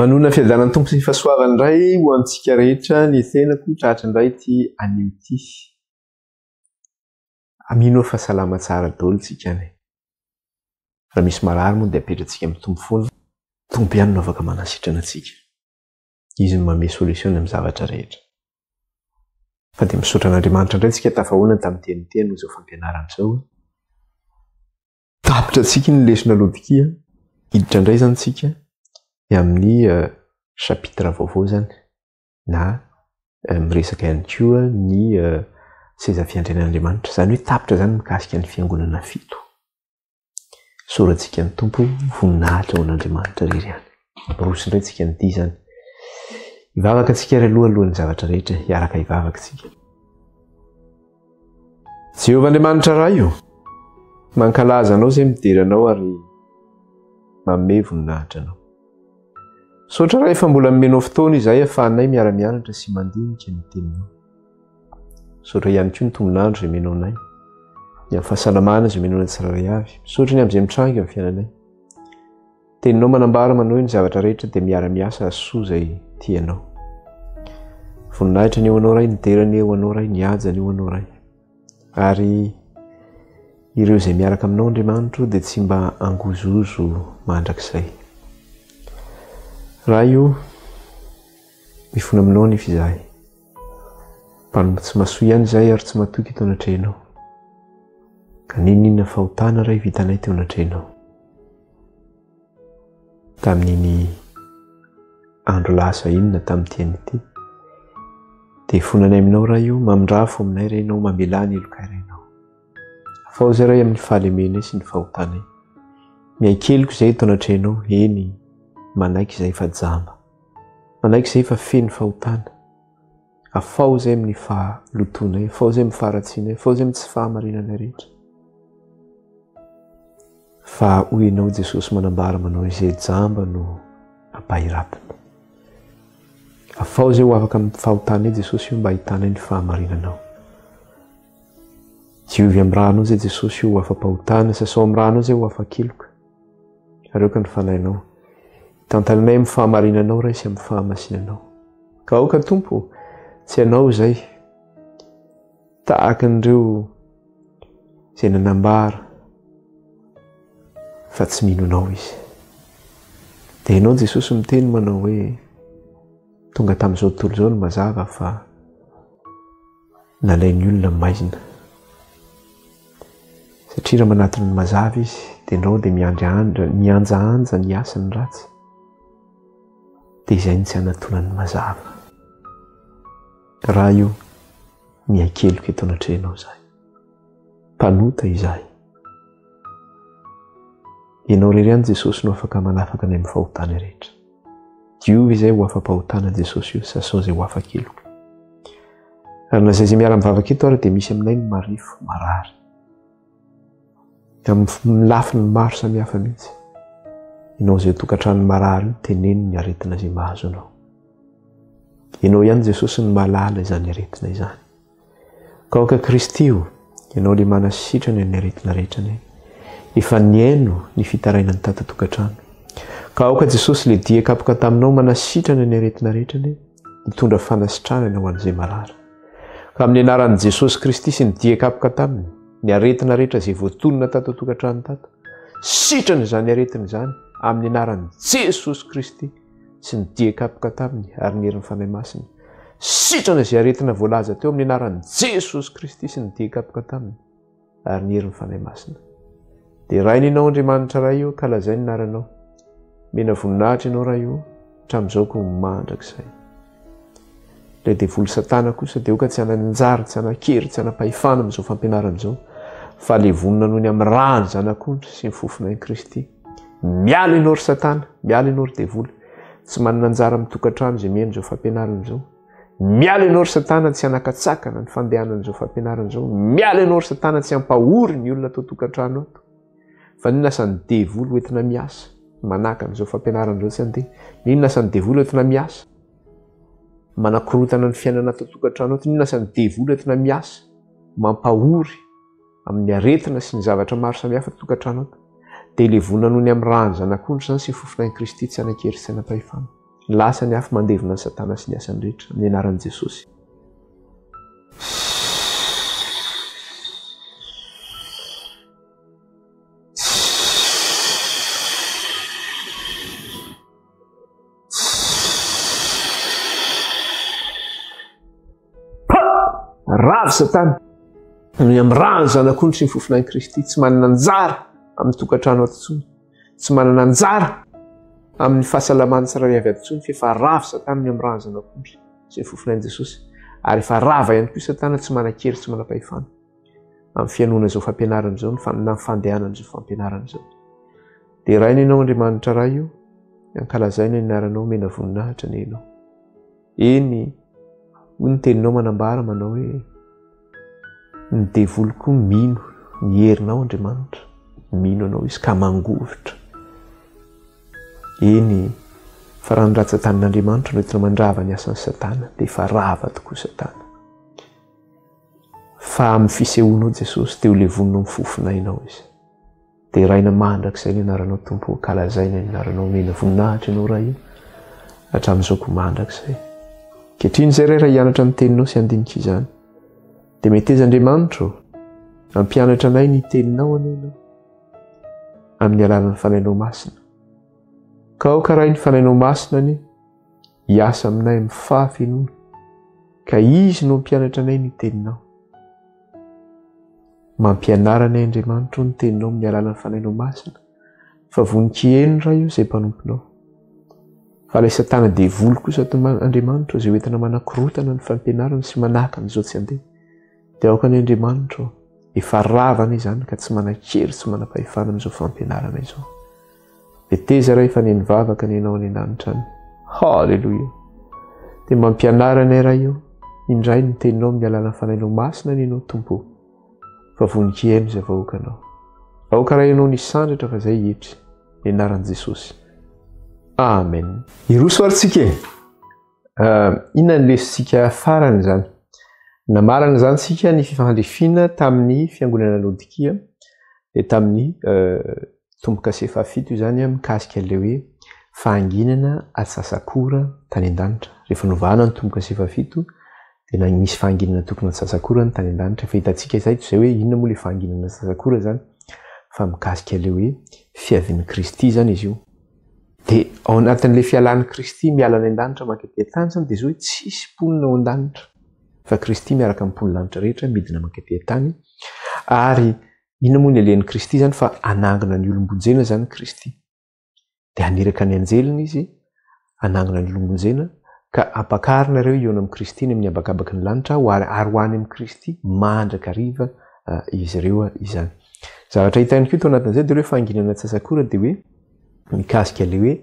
Manona fiadanany tompo sy ny fahasoavany indray ho antsika rehetra ny tenako tratra indray ty anio ty. Amino fahasalama tsara daholo tsika any. Raha misy marary moa dia apetratsika amin'ny tompo foana. Tompo ihany no afaka manasitrana antsika. Izy no manome solution amin'ny zavatra rehetra. Fa dia misaotra an'Andriamanitra indray tsika tafahoana tamin'ny teniteny izao fampianarana izao. Tapitra tsika ny lesona lodikia. Hiditra indray zany tsika amin'ny chapitre vaovao zany na miresaka ihany koa ny seza fiandrian'Andriamanitra. Zany hoe tapitra zany mikasika ny fiangonana fito. Soratsika ny tompo voninahitra ao an'Andriamanitra irery ihany. Roso indray tsika ny dia zany. Hivavaka tsika ary alohan'ny zavatra rehetra, hiaraka hivavaka tsika. Jehovah Andriamanitra raha io, mankalaza anao izay midery anao ary manome voninahitra anao. Sotra raha efa mbola menao fotoana izay ahafahanay miara-mianatra sy mandinika ny teninao. Sotra ihany koa ny tombonandro izay menao anay, ny amin'ny fahasalamana izay menao tsirairay avy. Sotra ny amin'izay mitranga amin'ny fiainanay. Teninao manambara manao ny zavatra rehetra dia miara-miasa soa izay tianao. Voninahitra ny eo anao ray, ny derany eo anao ray, ny haja ny eo anao ray. Ary ireo izay miaraka aminao Andriamanitra dia tsy mba angozozo mandrakizay. Raha io mifona aminao ny fizahay. Tsy mahasoa ihany izay ary tsy matoky teo anatrehanao. Ka ninona fahotana ray vitanay teo anatrehanao. Tamin'iny andro lasa inona tamin'ity an'ity. Dia fonanay aminao raha io, mamindrafo aminay renao, mamelany elokay renao. Afao izay ray amin'ny fahalemenay sy ny fahotanay. Miaikeliko izay tao anatrehanao, eny manaiky izay fa jamba. Manaiky izay fa feno fahotana. Afao izay amin'ny fahalotonay, afao izay amin'ny faharatsinay, afao izay amin'ny tsy fahamarinanay rehetra. Fa hoy ianao Jesosy manambara manao izay jamba no ampahirapina. Afao izay ho afaka amin'ny fahotanay Jesosy io mba hitanay ny fahamarinanao. Diovy amin'ny ranao izay Jesosy io ho afa-pahotana, sasao amin'ny ranao izay ho afa-keloka. Areoka ny fanahinao. Tantananay amin'ny fahamarinanao ray sy amin'ny fahamasinanao. Ka aoka Tompo, tsy ianao izay tahaka an'ireo izay nanambara fa tsy mino anao izy. Dia ianao Jesosy miteny manao hoe tonga tamin'izao tontolo izao no mazava fa nalain'ny olona maizina. Satria raha manatona ny mazava izy dia ianao dia mianjaanja ny asany ratsy. Dia izay ny tsy anatonany mazava. Raha io miaikeloka eto anatrehanao izahay. Mpanota izahay. Ianao irery ihany Jesosy no afaka manafaka ny amin'ny fahotana rehetra. Diovy izay ho afa-pahotana Jesosy io, sasao izay ho afa-keloka. Ary nazay izay miara-mivavaka eto ary dia misy aminay ny marifo marary. Amin'ny lafiny maro samihafa mihitsy. Ianao izay tokantrano marary io, teneno ny aretina izay mahazo anao. Ianao ihany Jesosy ny mahalala izany aretina izany. Ka aoka Kristy io, ianao ilay manasitrana ny aretina rehetrany. Efa niaino ny fitarainany tata tokantrano. Ka aoka Jesosy ilay dia kapoka taminao manasitrana ny aretina rehetrany, hitondra fanasitranana ho an'izay marary. Ka amin'ny anaran'i Jesosy Kristy sy ny dia kapoka taminy, ny aretina rehetra izay voatonona tato tokantrano tato, sitrana izany aretina izany amin'ny anaran'i Jesosy Kristy sy ny dia kapoka taminy ary ny herin'ny fanahy masina. Sitrana izay aretina voalaza teo amin'ny anaran'i Jesosy Kristy sy ny dia kapoka taminy ary ny herin'ny fanahy masina. Dia rainy ianao Andriamanitra raha io, ka lazay ny anaranao. Mena voninahitra ianao raha io, hatramin'izao ko mandrakizay. Ilay devoly Satana kosa dia oka tsy hanan-jary, tsy hanan-kery, tsy hanan-pahefana amin'izao fampianarana izao. Fa ilay vonina nohony amin'ny rano zanak'ondry sy ny fofonay Kristy. Miala ianao ry Satana, miala ianao ry devoly. Tsy manana anjara amin'ny tokantrano izay mihaino izao fampianarana izao. Miala ianao ry Satana tsy hanakatsakana ny fandehanana izao fampianarana izao. Miala ianao ry Satana tsy hampahory ny olona atao tokantrano ato. Fa nino asan'ny devoly hoentina miasa manaka an'izao fampianarana izao tsy andeha. Nino asan'ny devoly hoentina miasa manakorotana ny fiainana atao tokantrano ato. Nino asan'ny devoly hoentina miasa mampahory amin'ny aretina sy ny zavatra maro samihafa tokantrano ato. Dia ilay vonina nohony amin'ny rano zanak'ondry izany sy ny fofonay Kristy tsy hanan-kery sy hanan-pahefana. lasa ny hafa mandevona ny satana sy ny asany rehetra amin'ny anaran'i Jesosy. Ravy satana ny am'rano zanak'ondry sy ny fofinain'i Kristy, tsy manana anjara amin'ny tokantrano ato intsony, tsy manana anjara amin'ny fahasalamana tsirairay avy ato intsony, fa efa ravy satana ny am'rano zanak'ondry sy ny fofinain'i Jesosy. Ary efa rava ihany koa satana, tsy manan-kery, tsy manam-pahefana amin'ny fianoana izao fampianarana izao, na fandehanana izao fampianarana izao. Dia raina ianao Andriamanitra raha io, ankalazaina ny anaranao, mena voninahitra ny ianao. Eny ny teninao manambara manao hoe ny devoloko mino ny herinao Andriamanitra, mino anao izy ka mangovitra. Eny fa raha ny ratsy tanan'Andriamanitra no entina mandrava ny asan'ny satana, dia efa rava tokoa satana. Fa amin'ny fisehoanao Jesosy dia ho levoninao mifofinainao izy. Dia raina mandrakizay ny anaranao Tompo, kalazaina ny anaranao, mena voninahitra ianao raha io hatramin'izao ko mandrakizay. Kehitriny izay raha hianatra ny teninao sy handinika izany. Dia meteza Andriamanitra hampianatra anay ny teninao anao amin'ny alalan'ny fanainao masina. Ka ao karaha ny fanainao masina ny hiasa aminay amin'ny fahafenoana, ka izy no mpianatra anay ny teninao. Mampianara anay Andriamanitra ny teninao amin'ny alalan'ny fanainao masina, fa vonin-kiheno raha io izay mpanomponao. Fa ilay satana devoly kosa Andriamanitra izay hoentina manakorotana ny fampianarana sy manaka an'izao tsy handeha. Dia aoka ny Andriamanitra efa ravana izany ka tsy manan-kery, tsy manam-pahefana amin'izao fampianarana izao. Dia teza raha efa nivavaka ny ianao any an-danitra any. Halleluia. Dia mampianara anay raha io indray ny teninao amin'ny alalan'ny fanainao masina ny ianao Tompo, fa vonin-kiheno izay vahoakanao. Aoka raha ianao nisandratra fa izay hetry ny anaran'i Jesosy. Amen. Iroso aritsika inona ny lesontsika farany izany? Namarana izany sika ny fifandefiana tamin'ny fiangonana Laodikia, dia tamin'ny tombo-kase fahafito izany mikasika ilay hoe fahanginana atsasakora tany an-danitra. Rehefa novana ny tombo-kase fahafito dia nisy fahanginana tokony atsasakora ny tany an-danitra. Fa hitantsika izay toy izay hoe inona moa ilay fahanginana atsasakora izany? Fa mikasika ilay hoe fiavian'i Kristy izany izy io. Dia ao anatin'ilay fialan'i Kristy miala any an-danitra mankety tany izany dia zao hoe tsisy mponina ao an-danitra, fa Kristy miaraka amin'ny mpony lanitra rehetra midina mankety tany. Ary inona moa ny alehan'i Kristy izany fa anangona ny olombonjena izany Kristy. Dia aniraka ny anjeliny izy anangona ny olombonjena ka ampakarina ireo eo amin'ny Kristy ny amin'ny habakabaka ny lanitra, ary ho any amin'ny Kristy mandrakariva izy ireo izany. Zavatra hitany koa tao anatin'izay dia hoe fahanginana atsasakora dia hoe mikasika ilay hoe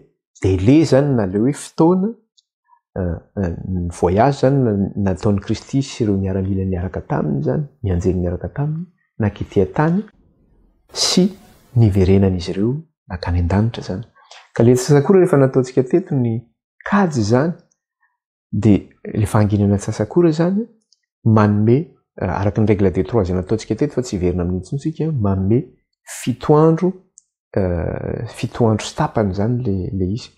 délai zany na ilay hoe fotoana ny voyage zany nataon'i Kristy sy ireo miaramila niaraka taminy zany, ny anjely niaraka taminy nankety tany sy niverenan'izy ireo nakany an-danitra zany. Ka ilay atsasakora rehefa nataontsika teto ny kajy zany dia ilay fahanginana atsasakora zany manome araka ny règle des trois izay nataontsika teto fa tsy hiverina amin'ny intsony tsika, manome fito andro sy tapany zany le izy.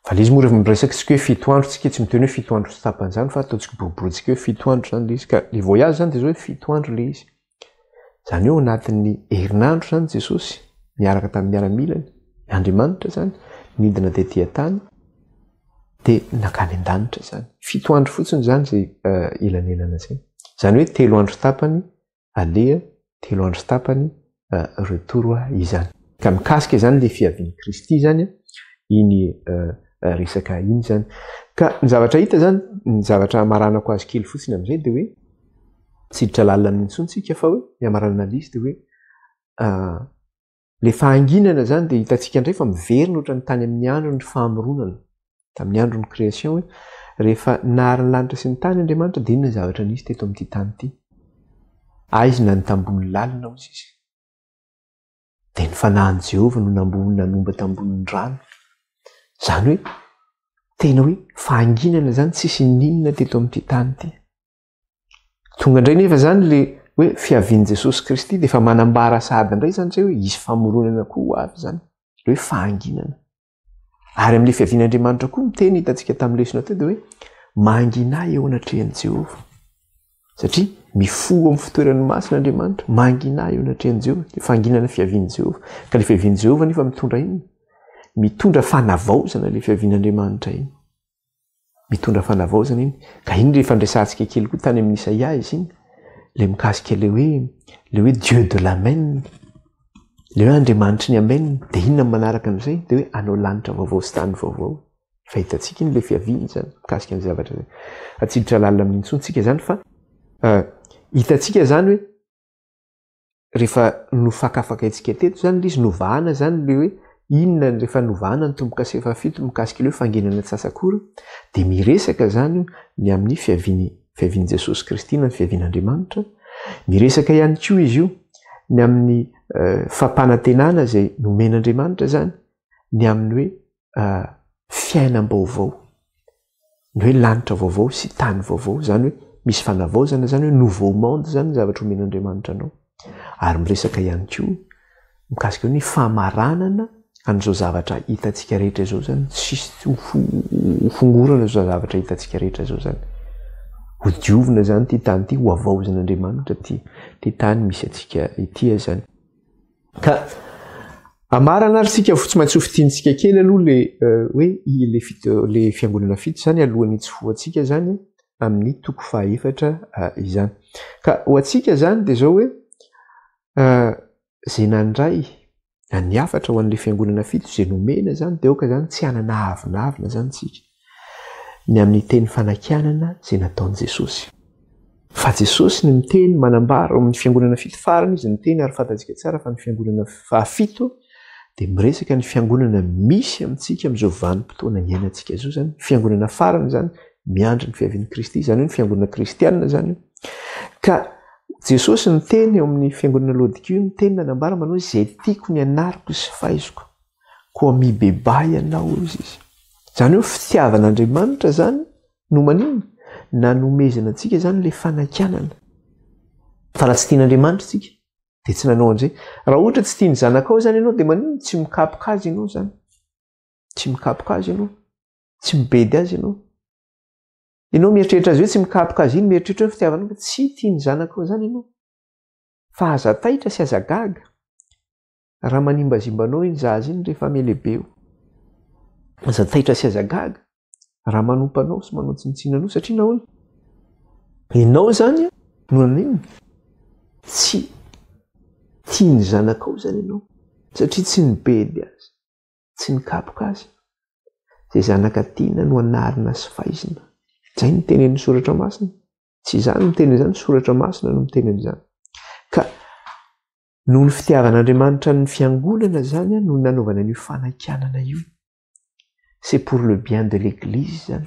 Fa le izy moa rehefa miresaka tsika hoe fito andro, tsika tsy miteny hoe fito andro sy tapany zany, fa ataontsika boriborintsika hoe fito andro zany le izy. Ka le voyage zany dia zao hoe fito andro le izy. Zany hoe ao anatin'ny herinandro zany Jesosy miaraka tamin'ny miaramilany, Andriamanitra zany nidina tetỳ tany dia nakany an-danitra zany. Fito andro fotsiny zany izay elanelana zay. Zany hoe 3 andro sy tapany aleha, 3 andro sy tapany retour izany. Ka mikasika zany le fiavian'i Kristy zany iny resaka iny zany. Ka ny zavatra hita zany, ny zavatra amaranako azy kely fotsiny amin'izay dia hoe tsy hiditra lalina mintsony tsika fa hoe ny amaranana izy dia hoe le fahanginana zany dia hitantsika indray fa miverina ohatra ny tany amin'ny andro ny fahamoronana tamin'ny andro ny création hoe rehefa nahary ny lanitra sy ny tany Andriamanitra dia inona ny zavatra nisy teto amin'ity tany ity? Aizy na ny tambony lalina hozy izy. Dia ny fanahin'i Jehovah no nanomba tambonin'ny rano. Zany hoe tena hoe fahanginana zany tsisy ninona teto amin'ity tany ity. Tonga indray nefa zany le hoe fiavian'i Jesosy Kristy dia efa manambara sahady indray zany hoe hisy famoronana koa ho avy zany. Le hoe fahanginana. Ary amin'ilay fiavian'Andriamanitra koa miteny hitantsika tamin'ny lesona teo dia hoe manginay eo anatrehan'i Jehova. Satria mifoho amin'ny fitoeran'ny masin'Andriamanitra, manginay eo anatrehan'i Jehova, dia fanginana fiavian'i Jehova. Ka ilay fiavian'i Jehova nefa mitondra inona? Mitondra fanavaozana ilay fiavian'Andriamanitra iny. Mitondra fanavaozana iny. Ka iny rehefa ndraisantsika kely koa tany amin'ny Isaia izy iny, ilay mikasika ilay hoe Dieu de l'amen. Ilay hoe Andriamanitry ny amen, dia inona manaraka an'izay? Dia hoe anao lanitra vaovao sy tany vaovao. Fahitantsika iny ilay fiaviany zany, mikasika ny zavatra zay. Atsiditra lalina amin'ny intsontsika zany fa hitantsika zany hoe rehefa nofakafaka itsika teto zany ilay izy novahana zany le hoe inona rehefa novahana ny tombo-kase fafito mikasika ilay hoe fangenana tsasakora, dia miresaka zany ny amin'ny fiaviany Jesosy Kristy na ny fiavian'Andriamanitra. Miresaka ihany koa izy io ny amin'ny fampanantenana izay nomen'Andriamanitra zany, ny amin'ny hoe fiainam-baovao, ny hoe lanitra vaovao sy tany vaovao, zany hoe misy fanavaozana zany hoe nouveau monde zany zavatra omen'Andriamanitra anao. Ary miresaka ihany koa mikasika ny famaranana an'izao zavatra hitantsika rehetra izao zany, sisy fongorana izao zavatra hitantsika rehetra izao zany. Ho diovina zany ty tany ty, ho avaozan'Andriamanitra ty tany misy atsika ity zany. Ka amarana ary sika tsy maintsy ho fitiantsika kely aloha le hoe le fiangonana fito zany alohan'ny tsy foatsika zany amin'ny toko fahaefatra izany. Ka ho atsika zany dia zao hoe zay nandray ny afatra ho an'ilay fiangonana fito zay nomena zany dia oka zany tsy hananahavinavina zany tsika ny amin'ny teny fanakianana zay nataon'i Jesosy. Fa Jesosy ny miteny manambara amin'ny fiangonana fito farany izy miteny, ary fantatsika tsara fa ny fiangonana fahafito dia miresaka ny fiangonana misy amintsika amin'izao vanim-potoana iainantsika izao zany. Fiangonana farany zany miandry ny fiavian'i Kristy, zany hoe ny fiangonana kristianina zany. Ka Jesosy ny teny eo amin'ny fiangonana Laodikia ny teny nanambara manao izay tiako ny anariko sy fahaiziko koa mibebay anao izy. Zany hoe fitiavan'Andriamanitra zany no manino nanomezana antsika zany le fanakianana. Fa raha tsy tian'Andriamanitra tsika dia tsy nanao an'izay. Raha ohatra tsy tiany zanakao zany ianao dia manino tsy mikapoka azy ianao zany. Tsy mikapoka azy ianao, tsy mibedy azy ianao. Ianao mieritreritra azy hoe tsy mikapoka azy iny, mieritreritra hoe fitiavanao, tsy tiany zanakao zany ianao. Fa aza taitra sy aza gaga raha manimbazimbanao iny zaza iny rehefa melehibe eo. Aza taitra sy aza gaga raha manompa anao sy manao tsinitsina anao, satria nahoana ianao zany no nanino tsy tiany zanakao zany ianao, satria tsy nibedy azy, tsy nikapoka azy. Zay zanaka tiana no anarina sy fahaizina. Zay no tenenin'ny soratra masina. Tsy izany miteny izany, soratra masina no miteny an'izany. Ka noho ny fitiavan'Andriamanitra ny fiangonana zany no nanaovana io fanakianana io. C'est pour le bien de l'église zany.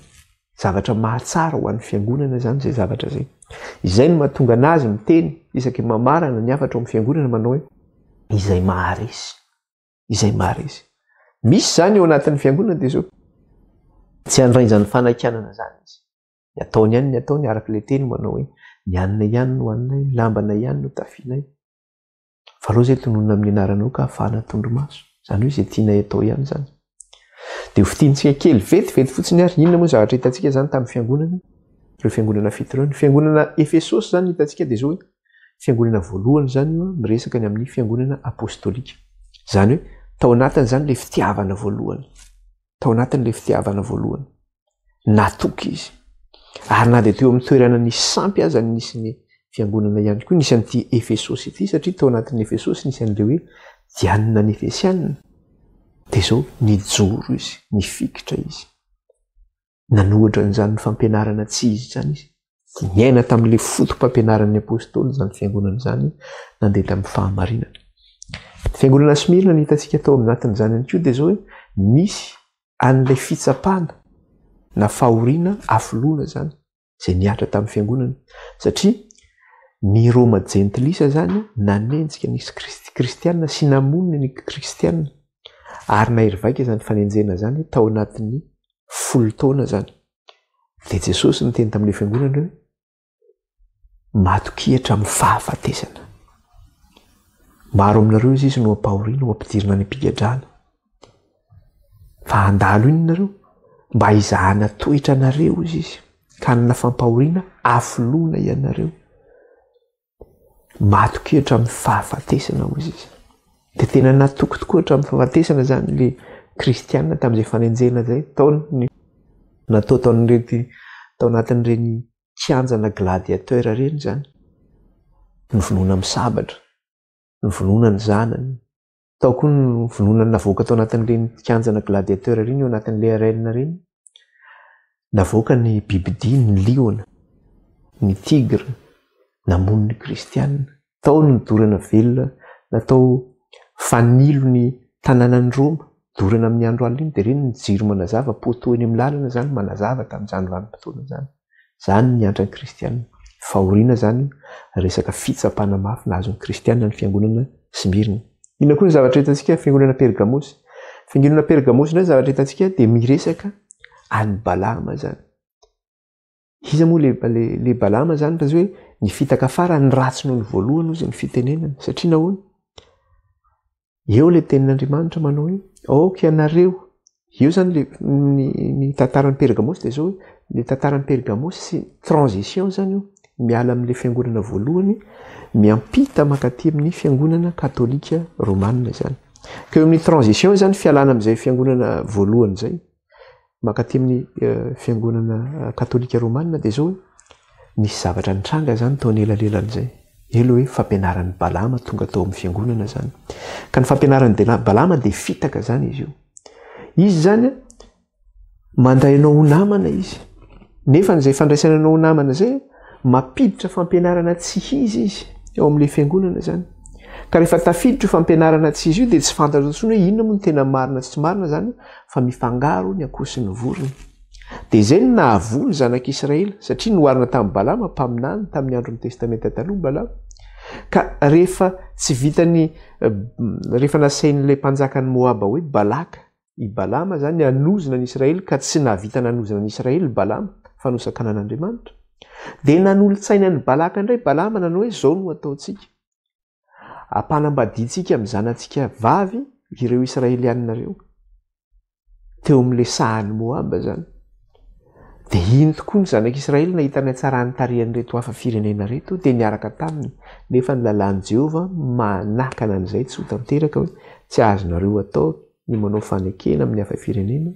Zavatra mahatsara ho an'ny fiangonana zany zay zavatra zay. Izay no mahatonga anazy miteny isaky mamarana ny afatra amin'ny fiangonana manao hoe izay maharesy, izay maharesy. Misy zany eo anatin'ny fiangonana dia zao tsy handrainjany fanakianana zany izy. Ny ataony ihany ny ataony araka ilay teny manao hoe ny anina ihany no haninay, ny lambana ihany no tafianay. Fa aleo izay tononona amin'ny anaranao ka ahafahana tondromaso. Zany hoe izay tianay atao ihany zany. Dia ho fitiantsika kely vetivety fotsiny ary inona moa zavatra hitantsika zany tamin'ny fiangonana, ireo fiangonana fito ireo. Ny fiangonana Efesosy zany hitantsika dia zao hoe fiangonana voalohany zany io miresaka ny amin'ny fiangonana apostolika. Zany hoe tao anatiny zany ilay fitiavana voalohany. Tao anatiny ilay fitiavana voalohany. Natoky izy. Ary na dia teo amin'ny toerana nisy sampy aza nisy ny fiangonana ihany koa nisy an'ity Efesosy ity, satria tao anatin'ny Efesosy nisy an'ilay hoe dianina ny Efesianina. Dia zao nijoro izy, nifikitra izy. Nanohatra n'izany fampianarana tsy izy zany izy. Niaina tamin'ilay fotom-pampianaran'ny apôstôly zany fiangonana zany, nandeha tamin'ny fahamarinana. Fiangonana Smirna ny hitantsika tao anatin'izany ihany koa dia zao hoe misy an'ilay fitsapana na fahoriana afoloana zany izay niatra tamin'ny fiangonana. Satria ny Roma Gentilisa zany nanenjika ny kristianina sy namonina ny kristianina. Ary nahery vaika zany fanenjena zany tao anatin'ny 10 taona zany. Dia Jesosy niteny tamin'ilay fiangonana hoe matokihatra amin'ny fahafatesana. Maro aminareo izy no ampahoriana, ho ampidirina any am-pigadrana. fa handalo iny nareo mba hizahana toetra nareo izy izy ka nona fampahoriana afoloana ianareo matokehatra amin'ny fahafatesana ho izy izy de tena natoko tokoa hatra amin'ny fahafatesana zany le kristianina tamin'izay fanenjena zay taony natao taon'rety tao anatin'ireny kianjana gladiateur reny zany novonoana amin'ny sabatra novonoana ny zanany tao koa ny vonoana navoaka tao anatin'ireny kianjana gladiateur reny eo anatin'le arena reny navoaka ny bibidia ny liona ny tigre namono ny kristianina tao ny dorana velona natao fanilo ny tanànany Roma dorana amin'ny andro alina iny de reny ny jiro manazava poto eny amin'ny lalana zany manazava tamin'izany vanim-potoana zany ny antran'ny kristianina fahoriana zany resaka fitsapana mafy nazon'ny kristianina ny fiangonana Smirna. Ina koa ny zavatra hitantsika fiangonana Pergamos. Fiangonana Pergamos ndray zavatra hitantsika de miresaka any Balama zany. Iza moa le Balama zany fa hoe ny fitaka afara ny ratsy noho ny voalohany ozy ny fitenenana satria nahoana eo le tenin'Andriamanitra manao hoe aoka ianareo eo zany ny tantaran'ny Pergamos de zao hoe le tantaran'ny Pergamos sy transition zany io miala amin'le fiangonana voalohany miampita makaty amin'ny fiangonana katolika romanina zany. Ka eo amin'ny transition zany fialana amin'izay fiangonana voalohany zay makaty amin'ny fiangonana katolika romanina de zao hoe nisy zavatra nitranga zany tao anelalelan'izay. Elo hoe fampianaran'ny Balama tonga tao amin'ny fiangonana zany. Ka ny fampianaran'ny Balama de fitaka zany izy io. Izy zany mandray anao ho namana izy. Nefa n'izay fandraisana anao ho namana zay mampiditra fampianarana tsy izy eo amin'le fiangonana zany. Ka rehefa tafiditra fampianarana tsy izy io de tsy fantatra intsony hoe inona moa ny tena marina sy tsy marina zany fa mifangaro ny akosin'ny vorona. De zay no nahavoly zanak'Israely satria noharina tamin'ny Balama mpaminany tamin'ny andron'ny testamenta taloha Balama. Ka rehefa tsy vitany rehefa nasain'le mpanjakan'ny Moaba hoe Balaka i Balama zany hanozona ny Israely ka tsy nahavita nanozona ny Israely Balama fa nosakana an'Andriamanitra. De nanolo-tsaina ny Balaka indray Balama nanao hoe zao no ataontsika. Ampanambadintsika amin'ny zanantsika vavy ireo Israelianina reo. Teo amin'le sahan'ny Moaba zany. De iny tokoa ny zanak'Israely nahita ny hatsarany tarihan'ireto hafa firenena reto de niaraka taminy nefa ny lalan'i Jehova manakana an'izay tsy ho tanteraka hoe tsy azonareo atao ny manao fanekena amin'ny hafa firenena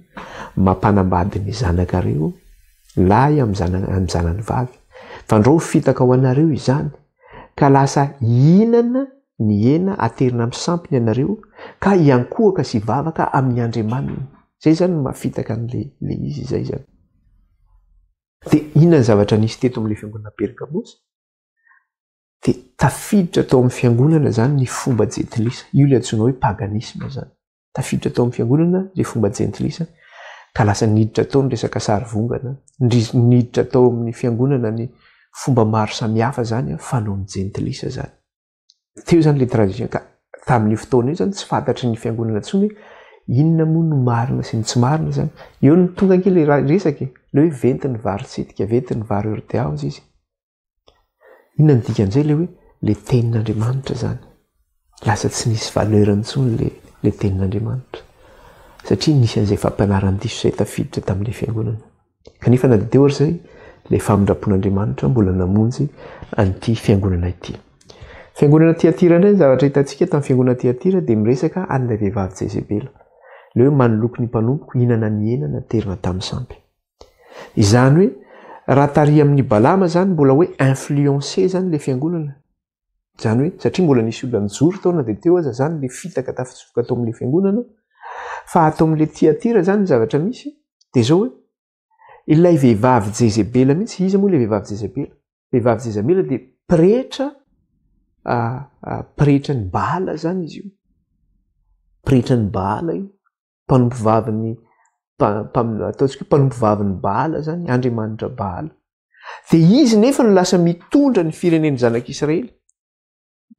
mampanambady ny zanakareo lahy amin'ny zanany vavy. Fandrao fitaka ho anareo izany ka lasa hinana ny hena aterina amin'ny sampiny ianareo ka iankohaka sy vavaka amin'ny andriamanina. Zay zany mafitaka an'le izy zay zany. De inona ny zavatra nisy teto amin'le fiangonana Pergamos? De tafiditra tao amin'ny fiangonana zany ny fomba jentilisa. Io le antsoina hoe paganisme zany. Tafiditra tao amin'ny fiangonana le fomba jentilisa ka lasa niditra tao ny resaka sarivongana, niditra tao amin'ny fiangonana ny fomba maro samihafa zany fanao ny jentilisa zany. Teo zany le transition ka tamin'ny fotoana io zany tsy fantatry ny fiangonana intsony inona moa no marina sy ny tsy marina zany. Eo ny tonga ankely resaka le hoe venty ny vary tsitika, venty ny vary orteaozy izy. Inona ny dikan'izay le hoe le tenin'Andriamanitra zany. Lasa tsy nisy valeur intsony le tenin'Andriamanitra. Satria nisy an'izay fampianaran'ny diso izay tafiditra tamin'le fiangonana. Kanefa na dia teo ary zay le famindrapon'Andriamanitra mbola namonjy an'ity fiangonana ity. Fiangonana Tiatira indray zavatra hitantsika tamin'ny fiangonana Tiatira dia miresaka an'ilay vehivavy Jezebela. Le hoe manoloky ny mpanompoka hinana ny hena naterina tamin'ny sampy. Izany hoe raha tary amin'ny Balama zany mbola hoe influencé zany le fiangonana. Izany hoe satria mbola nisy olona nijoro tao na dia teo aza zany le fitaka tafitsofoka tao amin'le fiangonana. Fa atao amin'le Tiatira zany zavatra misy dia zao hoe ilay vehivavy Jezebela mihitsy. Iza moa le vehivavy Jezebela? Vehivavy Jezebela dia prehetra ny Baala zany izy io. Prehetra ny Baala io. Mpanompo vavin'ny ataontsika mpanompo vavin'ny Baala zany, Andriamanitra Baala. Dia izy nefa no lasa mitondra ny firenen'ny zanak'Israely.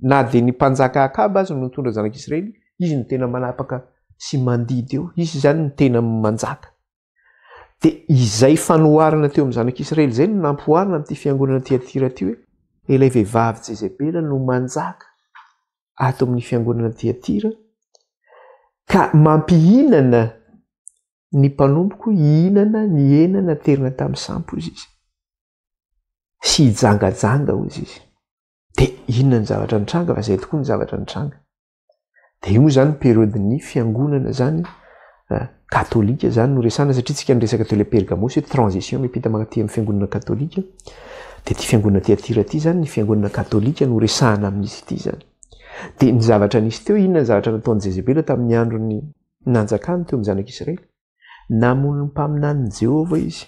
Na dia ny mpanjaka Akaba azy no mitondra zanak'Israely, izy no tena manapaka sy mandidy eo. Izy zany no tena manjaka. Dia izay fanoharana teo amin'ny zanak'Israely zay no nampoharina amin'ity fiangonana Tiatira ty hoe ilay vehivavy Jezebela no manjaka ato amin'ny fiangonana Tiatira ka mampihinana ny mpanomboko ihinana ny enana terina tamin'ny sampo izy izy sy hijangajanga ozy izy de inona ny zavatra nitranga fa zay tokoa ny zavatra nitranga de io moa zany periodin'ny fiangonana zany katolika zany no resana satria tsika nyresaka teo le Pergamos hoe transition mipita magnaty amin'ny fiangonana katolika de ty fiangonana Tiatira ty zany ny fiangonana katolika no resahana amin'izy ity zany de ny zavatra nisy teo inona ny zavatra nataon'i Jezebela tamin'ny androny nanjakany teo amin'ny zanak'Israely namono ny mpaminany Jehova izy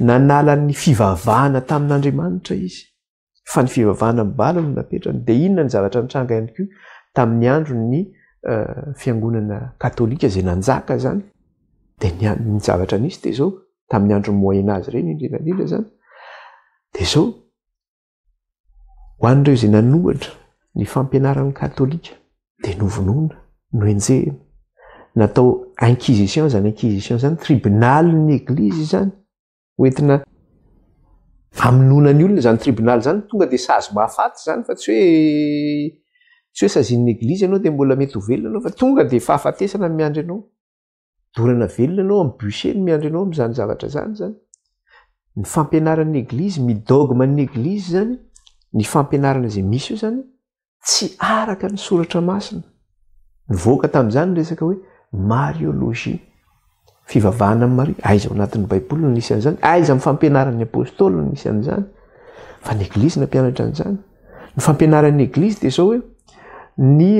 nanala ny fivavahana tamin'Andriamanitra izy fa ny fivavahana mibala no napetrany de inona ny zavatra nitranga ihany koa tamin'ny androny fiangonana katolika zay nanjaka zany de ny zavatra nisy de zao tamin'ny andro moyen âge reny indrindrandrindra zany de zao ho an'ireo zay nanohatra ny fampianaran'ny katolika de novonoina no enjehina natao inquisition zany tribunal ny eglizy zany hoentina aminonany olona zany tribunal zany tonga de sazy mahafaty zany fa tsy hoe sazin'ny eglizy ianao de mbola mety ho velona anao fa tonga de fahafatesana ny miandry anao dorana velona anao amin'ny bûcher ny miandry anao am'zany zavatra zany ny fampianaran'ny eglizy midogman'ny eglizy zany ny fampianarana zay misy io zany tsy araka ny soratra masina nivoaka tamin'izany resaka hoe mariologie fivavahana amin'ny Maria aiza ao anatin'ny baiboly no nisy an'izany aiza amin'ny fampianaran'ny apôstôly no nisy an'izany fa ny eglizy nampianatra an'izany ny fampianaran'ny eglizy de zao hoe ny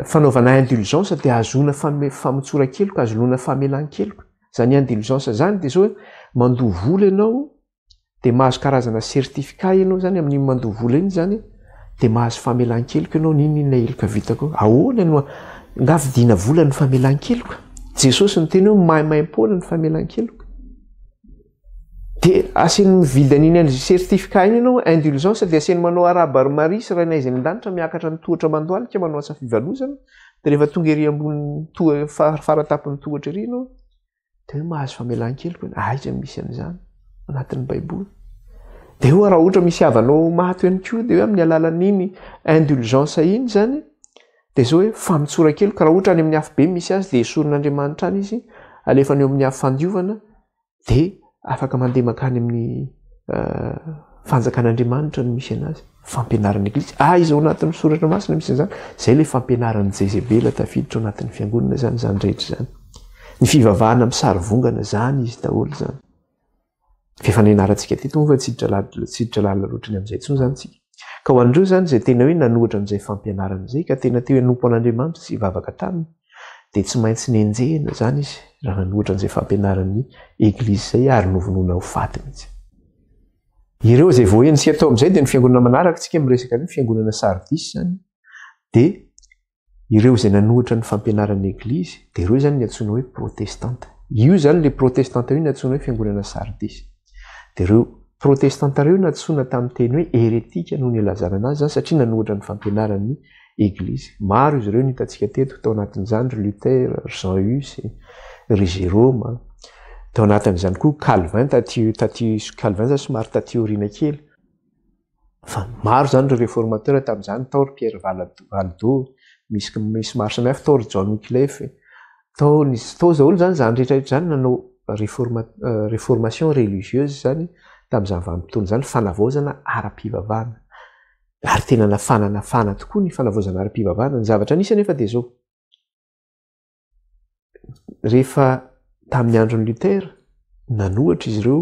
fanaovana indulgence de azona famotsora-keloka azonona famelan-keloka zany indulgence zany de zao hoe mandoha vola ianao de mahazo karazana certificat ianao zany amin'ny mandoha vola iny zany de mahazo famelan-keloka ianao ninona eloka vitako ahoana no nga vidina vola ny famelan-keloka Jesosy ny teny hoe maimaimpona ny famelan-keloka de aseny mividy an'iny certificat iny ianao indulgence de aseny manao arabary marisy raha inay izay an-danitra miakatra ny tohatra mandohalika manao asa fivalozana de rehefa tonga ery ambony faratapin'ny tohatra ery ianao de hoe mahazo famelan-keloka aiza misy an'izany anatin'ny baiboly de hoe raha ohatra misy havanao maty ihany koa de hoe amin'ny alalan'iny indulgence iny zany de zao hoe famotsora-keloka raha ohatra any amin'ny afo be misy azy de esorin'Andriamanitra any izy alefany eo amin'ny afo fandiovana de afaka mandeha makany amin'ny fanjakan'Andriamanitra no misy anazy fampianaran'ny eglizy aiza ao anatin'ny soratra masina misy an'izany zay le fampianaran'ny Jezebela tafiditra ao anatin'ny fiangonana zany rehetra zany ny fivavahana amin'ny sarivongana zany izy daholo zany fefa nianarantsika teto moa fa tsiditra lalina loatra ny amin'izay tsony zany tsika ka ho an'ireo zany zay tena hoe nanohatra n'izay fampianaran'izay ka tena teo hanompo an'Andriamanitra sy hivavaka taminy de tsy maintsy nenjehina zany izy raha nanohatra n'izay fampianaran'ny eglizy zay ary novonoina ho faty mihitsy ireo zay voahenitsika atao amin'izay de ny fiangonana manaraka tsika miresaka ny fiangonana Sardis zany de ireo zay nanohatra ny fampianaran'ny eglizy de ireo zany ny antsoina hoe protestanta io zany le protestanta io ny antsoina hoe fiangonana Sardis de ireo protestanta reo natsoina tamin'ny teny hoe heretika noho ny lazana anazy zany satria nanohatra ny fampianaran'ny eglizy maro izy ireo ny hitantsika teto tao anatin'izany ry Luther, Jean Hus, ry Jérôme tao anatin'izany koa Calvin taty Calvin zany somary taty aoriana kely fa maro zany ry réformateur tamin'izany tao ry Pierre Valdo misy maro samihafa tao ry John Wycliffe tao zaholo zany rehetrarehetra zany nanao réformation religieuse zany tamin'izany vanim-potoana zany fanavaozana ara-pivavahana ary tena nafananafana tokoa ny fanavaozana ara-pivavahana ny zavatra nisy anefa de zao rehefa tamin'ny andron'ny Luther nanohatra izy ireo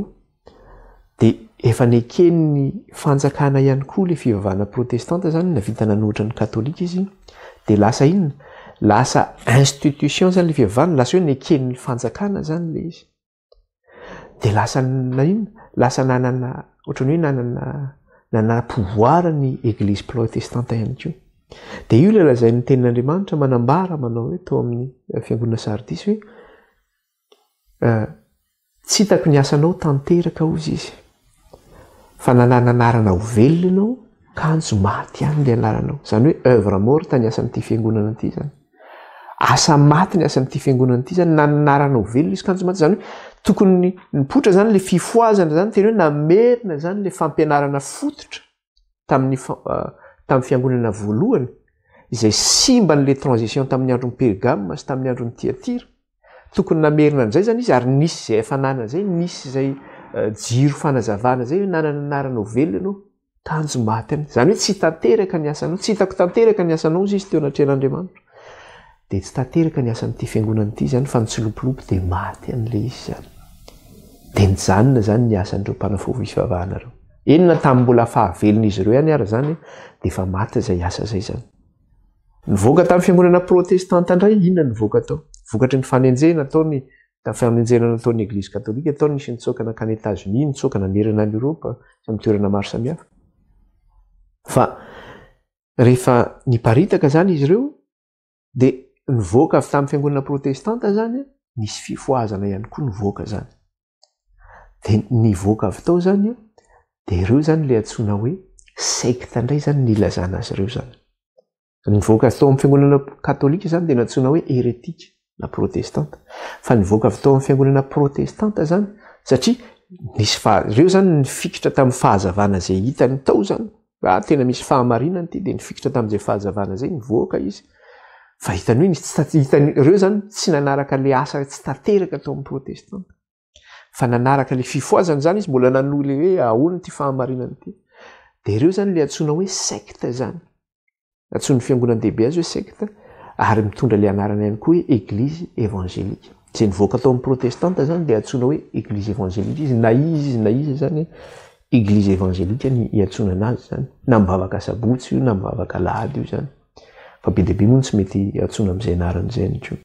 de efa nekeny ny fanjakana ihany koa le fivavahana protestanta zany navita nanohatra ny katolika izy de lasa inona lasa institution zany le fivavahana lasa hoe nekeny ny fanjakana zany le izy de lasa inona lasa nanana ohatrany hoe nanana pouvoir ny eglizy protestanta ihany koa de io le lazain'ny tenin'Andriamanitra manambara manao hoe tao amin'ny fiangonana Sardis hoe tsy hitako ny asanao tanteraka ozy izy fa nanana anarana ho velona ianao kanjo maty ihany le anaranao zany hoe œuvre morte ny asan'ity fiangonana ity zany asa maty ny asan'ity fiangonana ity zany nananarana ho velona izy kanjo maty zany hoe tokony nipotra zany le fifoazana zany teny hoe namerina zany le fampianarana fototra tamin'ny fiangonana voalohany izay simba n'le transition tamin'ny andron'ny Pergame sy tamin'ny andron'ny Tiatira tokony namerina an'izay zany izy ary nisy zay efanana zay nisy zay jiro fanazavana zay hoe nanananarana velona anao tanjo maty any zany hoe tsy tanteraka ny asanao tsy hitako tanteraka ny asanao izy izy teo anatren'andriamanitra de tsy tanteraka ny asan'ity fiangonana ity zany fa nitsilopolopo de maty an'le izy zany de nijanona zany ny asan'ireo mpanafovy fivavahanareo enina tamin'ny mbola fahavelona izy ireo ihany ara zany de efa maty zay asa zay zany nivoaka tamin'ny fiangonana protestanta indray inona nivoaka tao vokatry ny fanenjena ataony fanenjena nataon'ny eglizy katolika ataony nisy nitsokana kany Etats-Unis nitsokana nerana any Europa samby toerana maro samihafa fa rehefa niparitaka zany izy ireo de nivoaka avy tamin'ny fiangonana protestanta zany nisy fifoazana ihany koa nivoaka zany de nivoaka avy tao zany de ireo zany le antsoina hoe sekta indray zany nilazana azy ireo zany nivoaka tao amin'ny fiangonana katolika zany de natsoina hoe heretika na protestanta fa nivoaka avy tao amin'ny fiangonana protestanta zany satria nisy ireo zany nifikitra tamin'ny fahazavana zay hitany tao zany tena misy fahamarinana ity de nifikitra tamin'izay fahazavana zay nivoaka izy fa hitany hoe hitany ireo zany tsy nanaraka le asa tsy tanteraka tao amin'ny protestanta fa nanaraka le fifoazana zany izy mbola nanohy le hoe ahoana ty fahamarinana ity de ireo zany le antsoina hoe sekta zany antsoin'ny fiangonan-dehibe azy hoe sekta ary mitondra le anarana ihany koa hoe eglizy evangelika zay nivoaka tao amin'ny protestanta zany de antsoina hoe eglizy evangelika izy na izy zany eglizy evangelika ny iantsona anazy zany na mivavaka sabotsy io na mivavaka lahady io zany fa be deaibe moa tsy mety antsona am'izay anaran'izay ny ko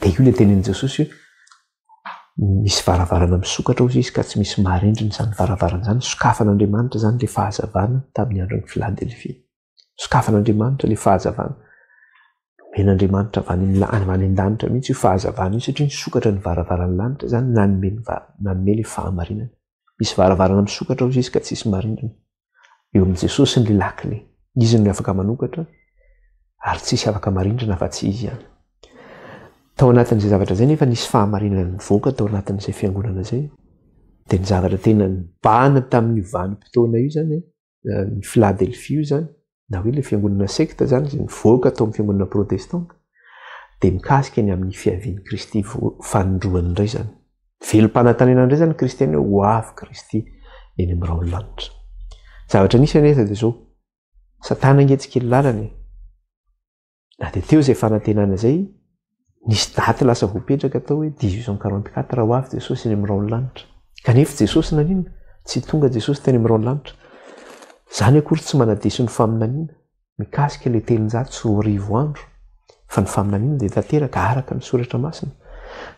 de io le tenenin' Jesosy hoe misy varavarana misokatra ozy izy ka tsy misy maharendriny zany varavarana zany sokafan'Andriamanitra zany le fahazavana tamin'ny andron'ny Filadelfia sokafan'Andriamanitra le fahazavana men'Andriamanitra avany an-danitra mihitsy io fahazavana io satria nisokatra ny varavaran'ny lanitra zany nanome le fahamarinana misy varavarana misokatra ozy izy ka tsisy marindrina eo amin'i Jesosy ny le lakile izy no afaka manokatra ary tsisy afaka marindrina fa tsy izy ihany tao anatin'izay zavatra zay nefa nisy fahamarinana nivoaka tao anatin'izay fiangonana zay de ny zavatra tena nibahana tamin'ny vanim-potoana io zany ny Filadelfia io zany na hoe le fiangonana sekta zany zay nivoaka tao amin'ny fiangonana protestanta de mikasika ny amin'ny fiavian'i Kristy fanindroany indray zany velom-panantanena indray zany kristiana ho avy Kristy eny amin'ny rano lanitra zavatra nisy anefa de zao satana angetsika lalana na de teo zay fanantenana zay nisy daty lasa voapetraka tao hoe 1844 ho avy Jesosy eny amin'ny rano lanitra kanefa Jesosy nanina tsy tonga Jesosy teny amin'ny rano lanitra zany akory tsy manadiso ny faminaniana mikasika le telonjato sy 1000 andro fa ny faminaniana de tanteraka araka ny soratra masina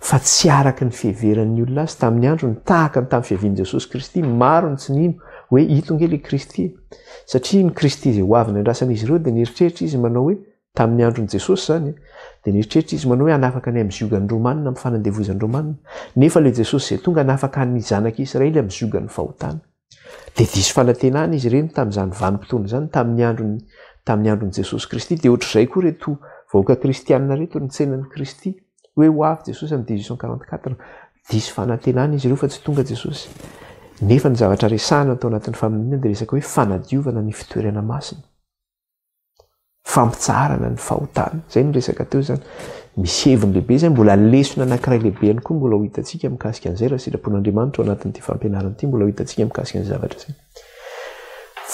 fa tsy araka ny fiheveran'ny olona azy tamin'ny andro ny tahaka ny tamin'ny fihavian'i Jesosy Kristy maro ny tsy nino hoe itongely le Kristy satria ny Kristy zay ho avy nandrasan'izy ireo de nieritreritra izy manao hoe tamin'ny andron'i Jesosy zany de nieritreritra izy manao hoe anafaka ny amin'ny ziogan'ny Romanina amin'ny fanandevozan'ny Romanina nefa le Jesosy zay tonga anafaka ny zanak'Israely amin'ny ziogan'ny fahotana de diso fanantenana izy ireny tamin'izany vanim-potoana zany tamin'ny andron'i Jesosy Kristy de ohatr'izay koa reto vahoaka kristianina reto ny tsenan'ny Kristy hoe ho avy Jesosy amin'ny 1844 diso fanantenana izy ireo fa tsy tonga Jesosy nefa ny zavatra resahana tao anatin'ny faminaniana de resaka hoe fanadiovana ny fitoerana masina fampitsarana ny fahotana zay ny resaka teo zany misy heviny lehibe zay mbola lesona anankiray lehibe ihany koa mbola ho hitantsika mikasika an'izay raha sitrapon'Andriamanitra ao anatin'ity fampianarana ity mbola ho hitantsika mikasika an'izay zavatra zay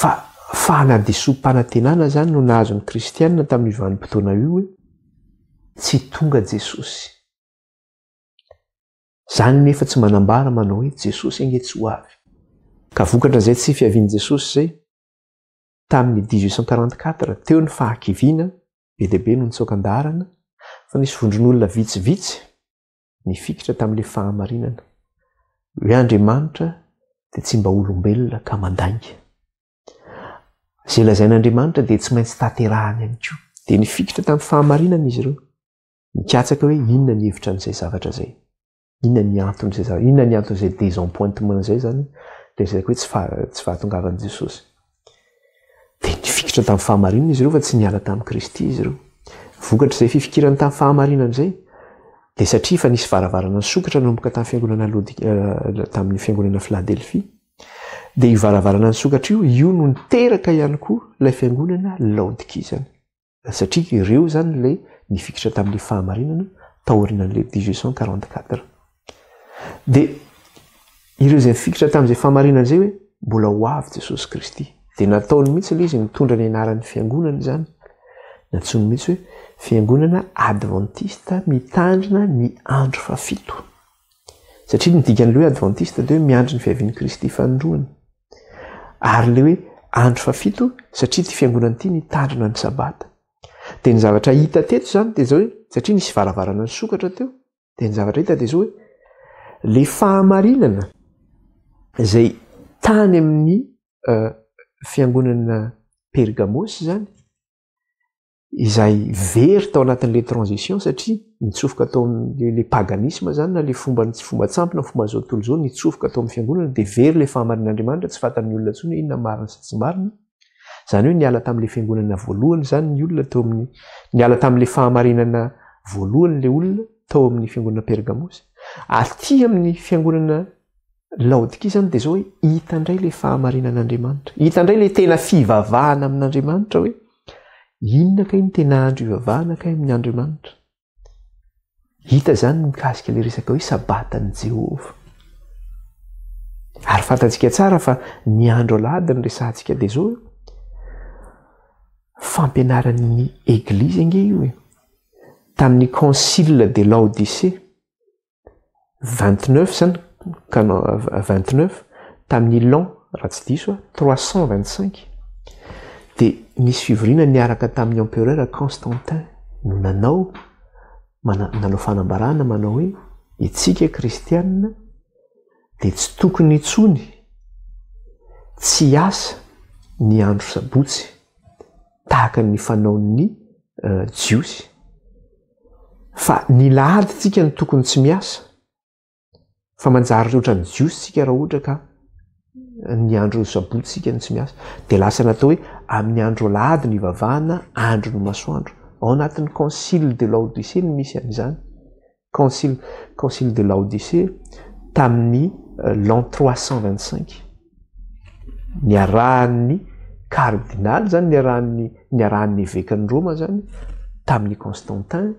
fa fanadisom-panantenana zany no nahazo ny kristianina tamin'ny vanim-potoana io hoe tsy tonga Jesosy zany nefa tsy manambara manao hoe Jesosy angetsy ho avy ka vokatra zay tsy fiavian'i Jesosy zay tamin'ny 1844 teo ny fahakiviana be deaibe no nitsokan-darana fa nisy vondron'olona vitsivitsy nifikitra tamin'le fahamarinana hoe Andriamanitra de tsy mba olombelona ka mandainga zay lazain'Andriamanitra de tsy maintsy tanterahany ihany koa de nifikitra tamin'ny fahamarinana izy ireo mikatsaka hoe inona ny hevitra an'izay zavatra zay inona ny anton'izay désempointement zay zany resaka hoe tsy fahatongavan'i Jesosy de nifikitra tamin'ny fahamarinana izy ireo fa tsy niala tamin'ny Kristy izy ireo vokatra izay fifikirany tamin'ny fahamarinana zay de satria fa nisy varavarana nisokatra nanomboka tamin'ny fiangonana tamin'ny fiangonana Filadelfia de io varavarana nisokatra io no niteraka ihany koa ilay fiangonana Laodikia zany satria ireo zany le nifikitra tamin'le fahamarinana taorina an'le 1844 dia ireo zay mifikitra tamin'izay fahamarinana zay hoe mbola ho avy Jesosy Kristy dia nataony mihitsy ilay izy mitondra ny anaran'ny fiangonana zany nantsony mihitsy hoe fiangonana adventista mitandrina ny andro fafito satria nidikan'le hoe adventista dia hoe miandry ny fiavian'i Kristy fanondroany ary le hoe andro fafito satria ty fiangonana ity nitandrina ny sabata dia ny zavatra hita teto zany dia zao hoe satria nisy varavarana ny sokatra teo dia ny zavatra hita dia zao hoe le fahamarinana zay tany amin'ny fiangonana Pergamosy zany izay very tao anatin'le transition satria nitsofoka tao le paganisme zany na le fomba tsampy na fomba zao tontolo zao nitsofoka tao amin'ny fiangonana dia very le fahamarinan'Andriamanitra tsy fantan'ny olona tsony inona marina sy tsy marina zany hoe niala tamin'le fiangonana voalohany zany ny olona tao amin'ny niala tamin'le fahamarinana voalohany le olona tao amin'ny fiangonana Pergamosy aty amin'ny fiangonana Laodikia zany dia zao hoe hita indray le fahamarinan'Andriamanitra hita indray le tena fivavahana amin'Andriamanitra hoe inona kay ny tena andro ivavahana kay amin'ny Andriamanitra hita zany mikasika le resaka hoe sabatan'i Jehova ary fantatsika tsara fa ny andro alahady ny resantsika dia zao fampianaran'ny Eglizy ange io hoe tamin'ny concile de Laodicée 29 zany 29 tamin'ny l'an raha tsy diso 325 dia nisy fivoriana niaraka tamin'ny empereur Constantin no nanao fanambarana manao hoe itsika kristianina dia tsy tokony intsony tsy asa ny andro sabotsy tahaka ny fanaon'ny jiosy fa ny lahady tsika ny tokony tsy miasa fa manjary oatra ny jiosy tsika raha ohatra ka ny andro sabotsy tsika ny tsy miasa dia lasa natao hoe amin'ny andro lahady ny ivavahana andro ny masoandro ao anatin'ny concile de Laodicée ny misy an'izany concile de Laodicée tamin'ny l'an 325 niarahan'ny cardinal zany niarahan'ny évêque-ny Roma zany tamin'ny Constantin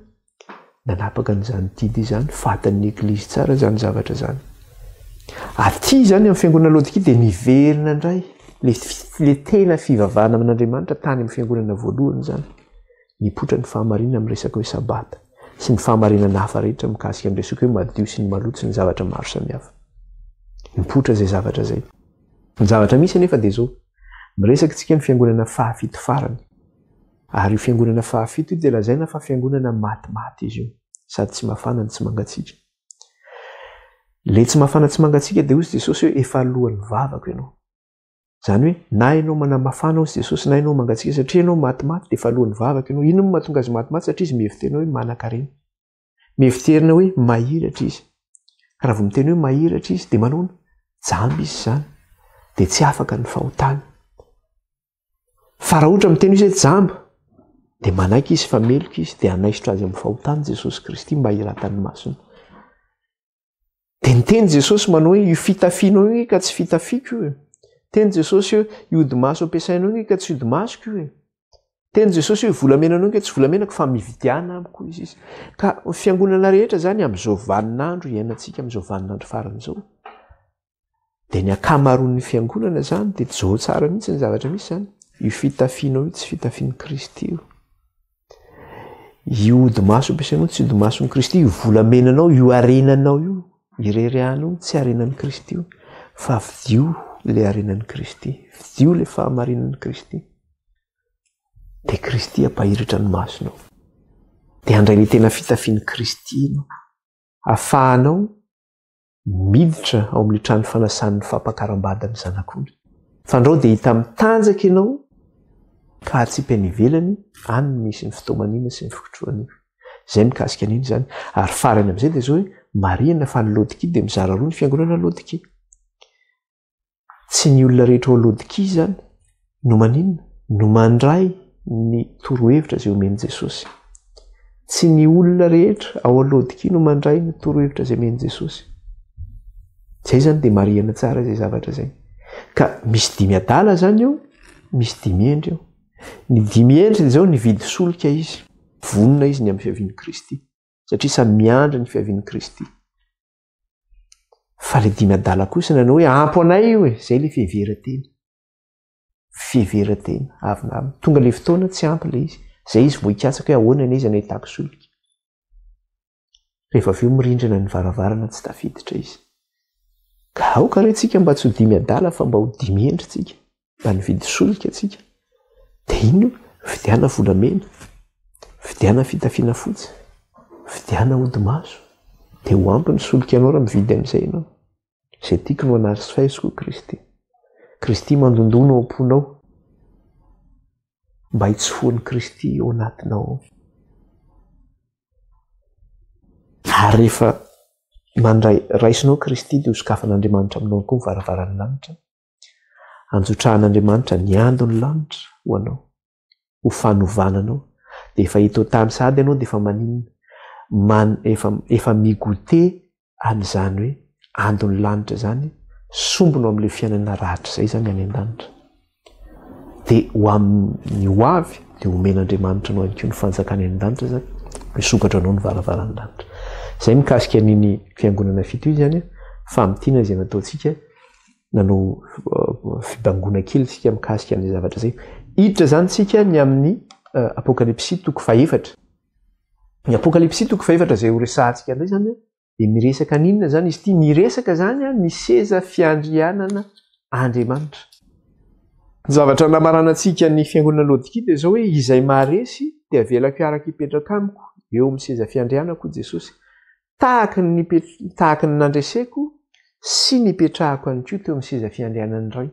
nanapaka n'izany tidy zany fatan'ny Eglizy tsara zany zavatra zany aty zany amin'ny fiangonana Laodikia dia niverina indray le tena fivavahana amin'Andriamanitra tany amin'ny fiangonana voalohany zany nipotra ny fahamarinana amin'ny resaka hoe sabata sy ny fahamarinana hafa rehetra mikasika ny resaka hoe madio sy ny maloto sy ny zavatra maro samihafa nipotra zay zavatra zay ny zavatra misy anefa dia zao miresaka tsika ny fiangonana fahafito farany ary io fiangonana fahafito io dia lazaina fa fiangonana matimaty izy io sady tsy mafana ny tsy mangatsika le tsy mafana tsy mangatsika dia hozy Jesosy hoe efa alohan'ny vavako ianao zany hoe na ianao manamafana hozy Jesosy na ianao mangatsika satria ianao matimaty dia efa alohan'ny vavaka ianao ino mahatonga azy matimaty satria izy mihevitena hoe manan-karena miheviterina hoe mahiratra izy raha vao miteny hoe mahiratra izy dia manao jamby izy zany dia tsy afaka ny fahotany fa raha ohatra miteny izy hoe jamba dia manaiky izy fa meloka izy dia anaisitra azy amin'ny fahotany Jesosy Kristy mba hiratany masony dia niteny Jesosy manao hoe io fitafianao io ka tsy fitafiko io teny Jesosy hoe iodi-maso ampiasainao io ka tsy odi-masoko io teny Jesosy hoe volamenanao io ka tsy volamenako fa mividiana amiko izy ka fiangonana rehetra zany amin'izao vaninandro iainantsika amin'izao vaninandro faran'izao dia ny akamaroan'ny fiangonana zany dia jo tsara mihitsy ny zavatra misy zany io fitafianao io tsy fitafian'i Kristy io io odi-maso ampiasainao tsy odi-mason'i Kristy io volamenanao io arenanao io irerehanao tsy arenan'i Kristy io fa vidio le arenan'i Kristy vidio le fahamarinan'i Kristy dia Kristy ampahiritra ny masonao dia andray le tena fitafian'i Kristy no ahafahanao miditra ao amin'ny trano fanasan'ny fampakaram-badany zanak'ondry fandrao dia hita mitanjaka ianao ka tsy hipainy ivelany any misy ny fitomanina sy ny fikotroana zay mikasika an'iny zany ary farany amin'izay dia zao hoe marihana fa ny Laodikia dia mizara roa ny fiangonana Laodikia tsy ny olona rehetra ao Laodikia zany no maninona no mandray ny torohevitra zay omeny Jesosy tsy ny olona rehetra ao Laodikia no mandray ny torohevitra zay omeny Jesosy zay zany dia marihana tsara zay zavatra zay ka misy dimy adala zany io misy dimy endry io ny dimy endry zao nividy solika izy vonona izy ny amin'ny fiavian'i Kristy satria samy miandra ny fiavian'i Kristy. Fa le dimy adala kosa nanao hoe ampo anay io e, zay le fiheveran-tena. Fiheveran-tena avina aminy. Tonga le fotoana tsy ampy le izy. Zay izy vohikatsaka hoe ahoana izy anahitako solika. Rehefa avy eo mirindrina ny varavarana tsy tafiditra izy. Ka aoka retsika mba tsy ho dimy adala fa mba ho dimy endritsika, mba nividy solika tsika. Dia ino? Fidiana volamena, fidiana fitafiana fotsy, fidiana odi-maso. Dia ho ampy ny solika anao raha mividy amin'izay ianao. Izay tiako no anary sy fahaiziko Kristy. Kristy mandondona ao am-ponao. Mba hitsofoan'i Kristy ao anatinao. Ary rehefa raisinao Kristy dia ho sokafan'Andriamanitra aminao koa varavaran'ny lanitra. Anjotrahan'Andriamanitra ny andon'ny lanitra ho anao, ho fanovananao. Dia efa hita tany sady ianao dia efa maninona, efa migote an'izany hoe andon'ny lanitra zany, sombonao amin'ilay fiainana rahatra izay zany any an-danitra. Dia ho amin'ny ho avy dia homen'Andriamanitra anao ihany koa ny fanjakany any an-danitra zany, misokatra anao ny varavaran'ny lanitra. Izay mikasika an'iny fiangonana fito io zany, famitiana izay nataontsika, nanao fibangona kely tsika mikasika an'izay zavatra izay. Hiditra zany tsika ny amin'ny Apokalipsy 4:4. Ny Apokalipsy 4:4 izay ho resahantsika indray zany, dia miresaka n'inona zany izy ity? Miresaka zany ny seza fiandrianana Andriamanitra. Ny zavatra namaranantsika ny fiangonana Laodikia dia zao hoe izay maharesy dia avelako hiaraka hipetraka amiko eo amin'ny seza fiandrianako Jesosy, tahaka ny nandreseko sy nipetrahako ihany koa teo amin'ny seza fiandrianany iray.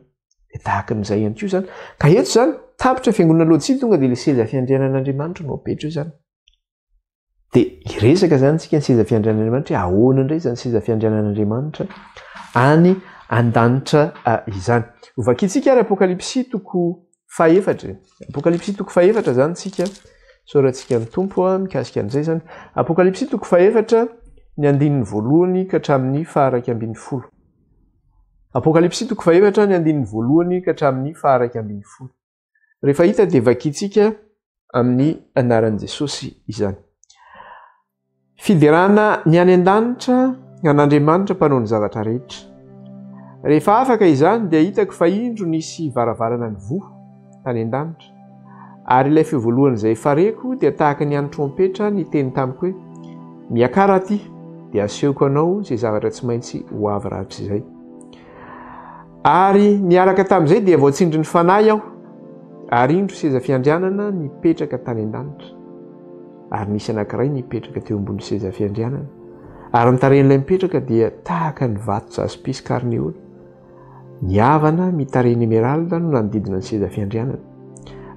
Dia tahaka n'izay ihany koa zany. Ka eto zany tapitra fiangonana Laodikia tonga dia ilay seza fiandrianan'Andriamanitra no apetra eo zany. Dia iresaka zany tsika ny seza fiandrianan'Andriamanitra, ahoana indray zany seza fiandrianan'Andriamanitra any an-danitra izany. Hovakintsika ary Apokalipsy 4:4. Apokalipsy 4:4 zany tsika soratsika ny tompo mikasika an'izay zany. Apokalipsy 4:4 ny 1:1 ka hatramin'ny 2:10. Apokalipsy 4:4 ny 1:1 ka hatramin'ny 2:10. Rehefa hita dia vakintsika amin'ny anaran'i Jesosy izany. Fiderana ny any an-danitra an'Andriamanitra mpanao ny zavatra rehetra. Rehefa afaka izany dia hitako fa indro nisy varavarana ny voa tany an-danitra. Ary ilay feo voalohan'izay fareko dia tahaka ny an'ny trompetra niteny tamiko hoe miakara aty dia asehoko anao izay zavatra tsy maintsy ho avy rahatr' izay. Ary niaraka tamin'izay dia voatsindry ny fanahy aho, ary indro seza fiandrianana nipetraka tany an-danitra. Ary nisy anankiray nipetraka teo ambony seza fiandrianana. Ary nitarehin'ilay mipetraka dia tahaka ny vato jaspisy karneoly. Niavana mitarehiny emeralda no manodidina ny seza fiandrianana.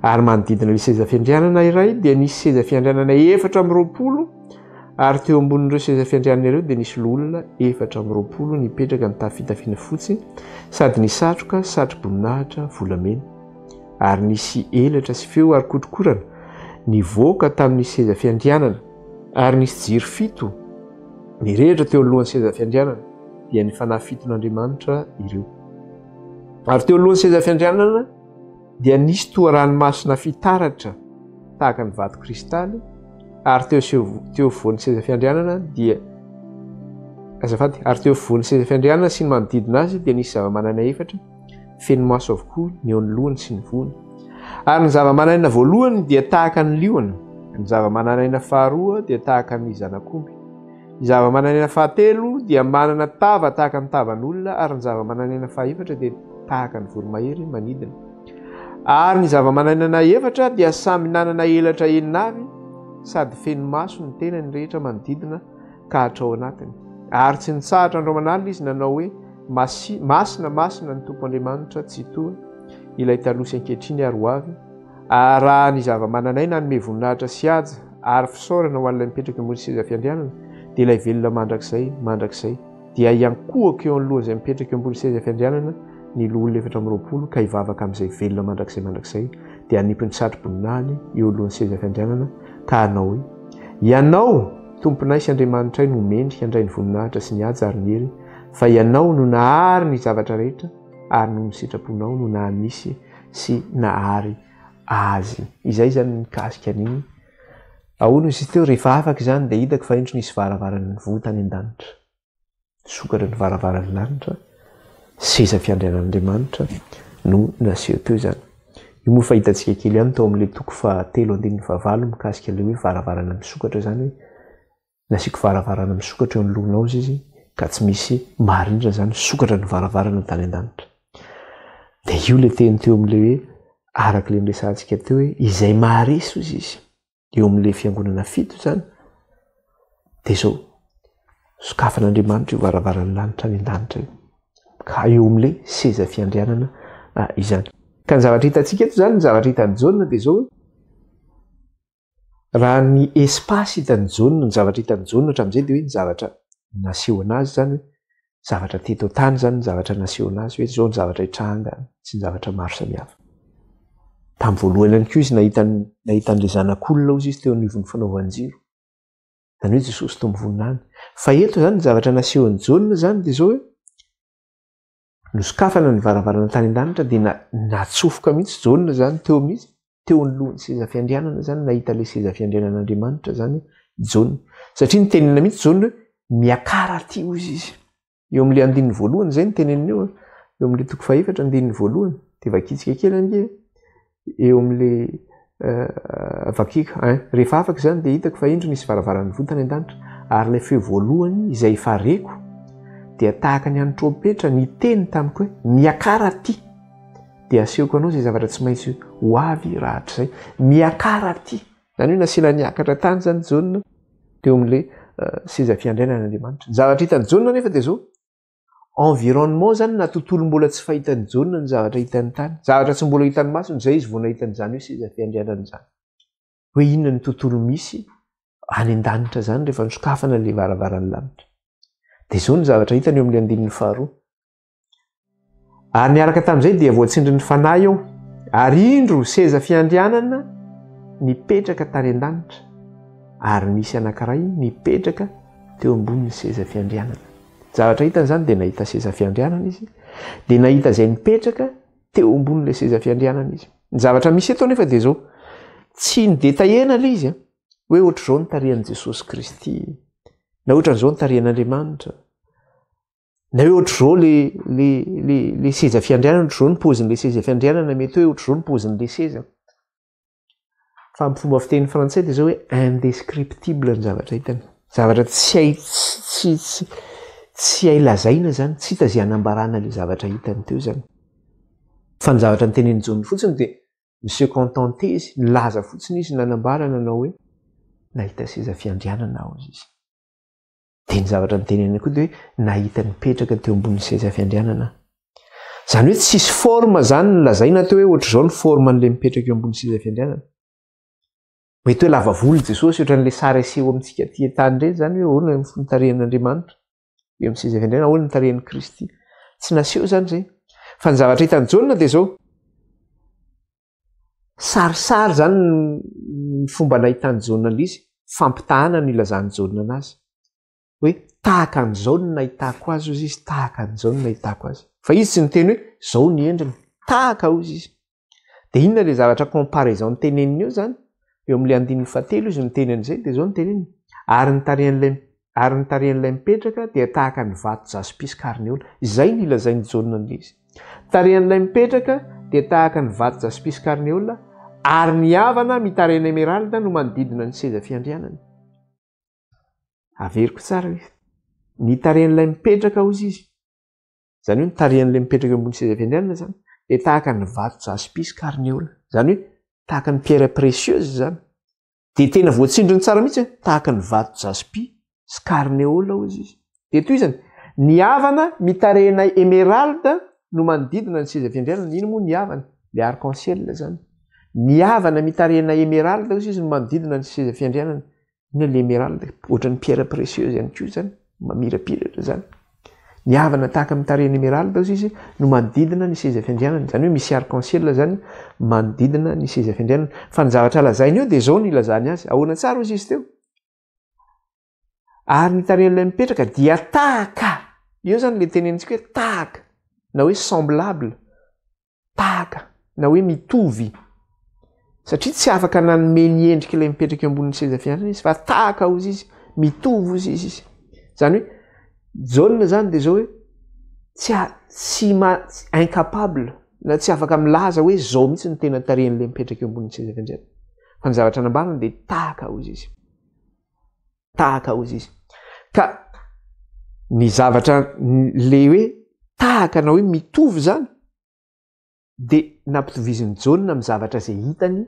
Ary manodidina ilay seza fiandrianana iray dia nisy seza fiandrianana 420, ary teo ambonin'ireo seza fiandrianana ireo dia nisy olona 420 nipetraka nitafy fitafiana fotsy sady ny satroboninahitra volamena. Ary nisy elatra sy feo ary kotrokorana nivoaka tamin'ny seza fiandrianana, ary nisy jiro fito nirehitra teo alohan'ny seza fiandrianana dia ny fanahy fiton'Andriamanitra ireo. Ary teo alohan'ny seza fiandrianana dia nisy toa ranomasina fitaratra tahaka ny vato kristaly, ary teo afovoan'ny seza fiandrianana dia teo afovoan'ny seza fiandrianana sy ny manodidina azy dia nisy zava-manana efatra feno maso avokoa ny eo amin'ny lohany sy ny voany. Ary ny zava-mananaina voalohany dia tahaka ny liona, ny zava-mananaina faharoa dia tahaka ny zanak'omby, ny zava-mananaina fahatelo dia manana tava tahaka ny tavan'olona, ary ny zava-mananaina fahaefatra dia tahaka ny voromahery manidina. Ary ny zava-mananaina efatra dia samy nanana elatra eninavy sady feno maso ny tenany rehetra manodidina ka hatrao anatiny. Ary tsy nitsahatra andro manalina izy nanao hoe masina ny tompo Andriamanitra tsy toa ilay taloha sy ankehitriny ary ho avy. Raha ny zava-mananaina ny voninahitra sy haja ary fisaorana ho an'ilay mipetraka ambony seza fiandrianana dia ilay velona mandrakizay dia iankohako eo alohan'izay mipetraka ambony seza fiandrianana ny olona 420 ka hivavaka amin'izay velona mandrakizay dia hanipy ny satroboninahiny eo alohan'ny seza fiandrianana ka hanao hoe ianao tomponay sy Andriamanitray no mendrika handray ny voninahitra sy ny haja ary ny hery, fa ianao no nahary ny zavatra rehetra ary no ny sitraponao no nahanisy sy nahary azy. Izay zany mikasika an'iny ahoana izy teo rehefa afaka izany dia hitako fa endro nisy varavaran'ny votany an-danitra sokatra ny varavaran'ny lanitra seza fiandrianan'andriamanitra no naseho teo izany. Io moa fa hitantsika kely ihany tao amin'ilay toko fa 3:9 mikasika ilay hoe varavarana misokatra zany hoe nasiako varavarana misokatra eo anoloanao izy ka tsy misy marindra zany sokatra ny varavarana tany an-danitra. Dia io le teny teo amin'ilay hoe araka le niresantsika teo hoe izay maharesy izy eo amin'ilay fiangonana 7 zany dia zao sokafan'Andriamanitra io varavaran'ny lanitra ny an-danitra io ka eo amin'ilay seza fiandrianana izany. Ka ny zavatra hitantsika eto zany ny zavatra hitan'ny Jaona dia zao raha ny espasy hitan'ny Jaona ny zavatra hitan'ny Jaona hatramin'izay dia hoe ny zavatra naseho anazy zany hoe zavatra teto tany zany ny zavatra naseho anazy hoe zao ny zavatra hitranga sy ny zavatra maro samihafa. Tamin'ny voalohany ihany koa izy nahitan'ilay zanak'olona izy teo anivon'ny fanaovan-jiro zany hoe Jesosy teo mivonina any. Fa eto zany ny zavatra naseho an'i Jaona zany dia zao hoe nosokafana ny varavarana tany an-danitra dia natsofoka mihitsy Jaona zany teo amin'izy teo anoloan'ny seza fiandrianana zany nahita ilay seza fiandrianan'Andriamanitra zany Jaona satria ny tenena mihitsy Jaona hoe miakara aty izy eo amin'ilay 1:1 zay ny teneniny eo eo amin'ilay toko 4:1 dia vakitsika kely ange eo amin'ilay vakika rehefa afaka zany dia hitako fa indro nisy varavaran'ny votany an-danitra ary ilay feo voalohany izay fareko dia tahaka ny an'ny trompetra ny teny tamiko hoe miakara aty dia asehoko anao izay zavatra tsy maintsy ho avy rahatra izay miakara aty zany hoe nasiana niakatra tany zany Jaona teo amin'ilay seza fiandrianan'Andriamanitra. Ny zavatra hitan'ny Jaona nefa dia zao environnement zany na tontolo mbola tsy fahitan'ny Jaona ny zavatra hitan'ny tany zavatra tsy mbola hitan'ny masony izay izy vao nahitan'izany hoe seza fiandrianana izany hoe inona ny tontolo misy any an-danitra zany rehefa nisokafana ilay varavaran'ny lanitra. Dia zao ny zavatra hitany eo amin'ilay 2:2 ary niaraka tamin'izay dia voatsindry ny fanahy eo ary indro seza fiandrianana nipetraka tany an-danitra ary misy anankiray nipetraka teo ambonin'ny seza fiandrianana. Zavatra hitany zany dia nahita seza fiandrianana izy dia nahita izay nipetraka teo ambonin'ilay seza fiandrianana izy. Ny zavatra misy eto nefa dia zao tsy nidetahena ilay izy hoe ohatr'izao ny tarihan'i Jesosy Kristy na ohatr'izao ny tarihan'Andriamanitra na hoe ohatr'izao le seza fiandrianana ohatr'izao ny pozin'ilay seza fiandrianana mety hoe ohatr'izao ny pozin'ilay seza. Fa amin'ny fomba fiteny frantsay dia zao hoe indescriptible ny zavatra hitany zavatra tsy hay lazaina zany tsy hita izay hanambarana ilay zavatra hitany teo zany. Fa ny zavatra ny tenen'i Jaona fotsiny dia se contenter izy nilaza fotsiny izy nanambarana nanao hoe nahita seza fiandrianana aho izy. Dia ny zavatra ny teneniny koa dia hoe nahita nipetraka teo ambonin'ny seza fiandrianana. Zany hoe tsisy forma zany ny lazaina teo hoe ohatr'izao ny forman'ilay mipetraka eo ambonin'ny seza fiandrianana. Mety hoe lava volo Jesosy ohatran'ilay sary aseho amintsika aty tany ireny zany hoe ahoana ny fitarehan'Andriamanitra eo amin'ny seza fiandrianana ahoana ny tarehan'i Kristy. Tsy naseho zany zay. Fa ny zavatra hitan'ny Jaona dia zao sarisary zany ny fomba nahitan'ny Jaona izy fampitahana no ilazan'ny Jaona anazy hoe tahaka an'izao no nahitako azy ozy izy tahaka an'izao no nahitako azy. Fa izy tsy niteny hoe zao ny endriny tahaka ozy izy. Dia inona ilay zavatra comparaison ny teneniny eo zany eo amin'ilay 1:3 izy niteny an'izay dia zao ny teneniny ary ny tarehan'ilay mipetraka dia tahaka ny vato jaspi sy karneola. Izay ny ilazain'ny Jaona izy. Tarehan'ilay mipetraka dia tahaka ny vato jaspi sy karneola ary ny havana mitarehana emeralda no manodidina ny seza fiandrianana. Averiko tsara izy. Ny tarehan'ilay mipetraka ozy izy. Zany hoe ny tarehan'ilay mipetraka ambony seza fiandrianana zany dia tahaka ny vato jaspi sy karneola. Zany hoe tahaka ny pierre précieuse zany. Dia tena voatsindriny tsara mihitsy tahaka ny vato jaspi sy karneola ozy izy. Dia toy izany ny havana mitarehana emeralda no manodidina ny seza fiandrianana. Ino moa ny havana? Ilay arc-en-ciel zany. Ny havana mitarehana emeralda ozy izy no manodidina ny seza fiandrianana. Ina ilay emeralda ohatran'ny pierre précieuse ihany koa zany mamirapiratra zany. Ny havana tahaka mitarehana emeralda ozy izy no manodidina ny seza fiandrianana. Zany hoe misy arc-en-ciel zany manodidina ny seza fiandrianana. Fa ny zavatra lazainy eo dia zao ny ilazany azy. Ahoana tsara ozy izy teo? Ary ny tarehan'ilay mipetraka dia tahaka. Eo zany ilay tenenitsika hoe tahaka na hoe semblable tahaka na hoe mitovy satria tsy afaka nanome ny endrika ilay mipetraka eo ambonin'ny seza fiandrana izy fa tahaka ozy izy mitovy ozy izy zany hoe jaune zany de zao hoe tsy incapable na tsy afaka milaza hoe zao mihitsy ny tena tarehan'le mipetraka eo ambonin'ny seza fiandrana fa ny zavatra anambarana de tahaka ozy izy ka ny zavatra le hoe tahaka na hoe mitovy zany de nampitoviziny jaune amin'ny zavatra zay hitany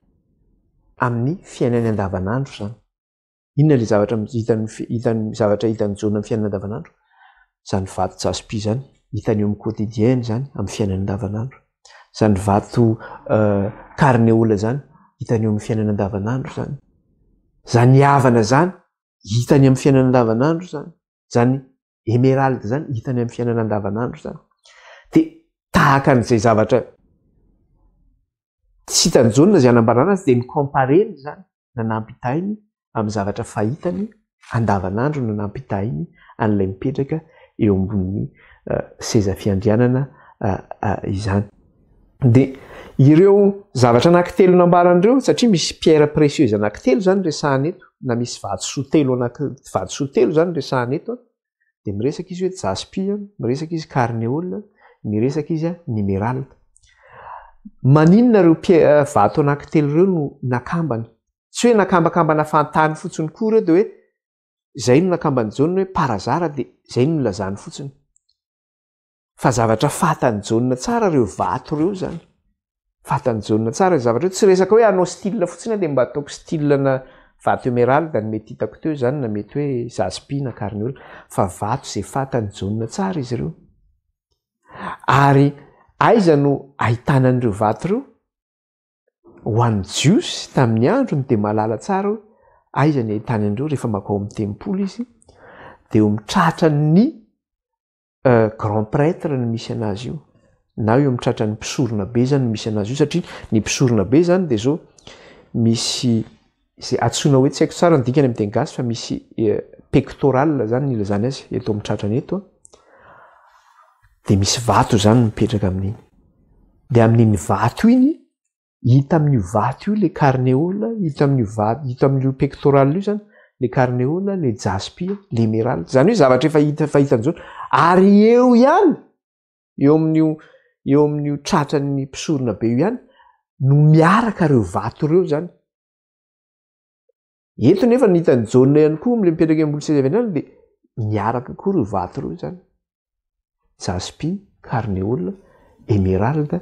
amin'ny fiainany andavanandro zany. Inona le zavatra hitany zavatra hitany jaune amin'ny fiainany andavanandro? Zany vato jaspi zany hitany eo amin'ny quotidien zany amin'ny fiainany andavanandro. Zany vato carnéole zany hitany eo amin'ny fiainany andavanandro zany. Zany havana zany hitany amin'ny fiainany andavanandro zany. Zany émeraude zany hitany amin'ny fiainany andavanandro zany. De tahaka an'izay zavatra tsy hitany jaune zay anambarana azy de ny compareny zany nanampitainy amin'ny zavatra fahitany andavanandro nanampitainy an'ilay mipetraka eo ambonin'ny seza fiandrianana izany. De ireo zavatra anankitelo nambaran'ireo satria misy pierre précieuse anankitelo zany resahana eto na misy vato sotelo zany resahana eto de miresaka izy hoe jaspi, miresaka izy carnéole, miresaka izy émeraude. Maninona reo vato anankitelo ireo no nakambany? Tsy hoe nakambakambana fantany fotsiny koa ireo de hoe zay no nakambany jaune hoe parazara de zay no lazany fotsiny. Fa zavatra fatany jaune tsara reo vato reo zany. Fatany jaune tsara zavatra tsy resaka hoe anao style fotsiny de mba ataoko style na vato émeraude ny mety hitako teo zany na mety hoe jaspi na carnéole fa vato zay fatany jaune tsara izy ireo. Ary aiza no ahitana an'ireo vato ireo? Ho an'ny jiosy tamin'ny androny de malala tsara hoe aiza ny ahitana an'ireo rehefa makao amin'ny tempolo izy de eo mitratrany grand prêtre no misy anazy io na eo mitratrany mpisorona be zany no misy anazy io satria ny mpisorona be zany de zao misy zay atsoina hoe tsy haiko tsara ny dikany amin'ny teny gasy fa misy pectoral zany ny ilazany azy eto mitratrany eto de misy vato zany mipetraka amin'iny. De amin'iny vato iny hita amin'io vato io le carnéole, hita amin'io pectoral io zany le carnéole, le jaspi, le émeraude. Zany hoe zavatra efa fahitany jaune ary eo ihany eo amin'io tratran'ny mpisorona be io ihany no miaraka reo vato reo zany. Eto nefa ny hitany jaune ihany koa am'le mipetraka ambony seza fiandrana de miaraka koa reo vato reo zany. Jaspi, carnéole, émeraude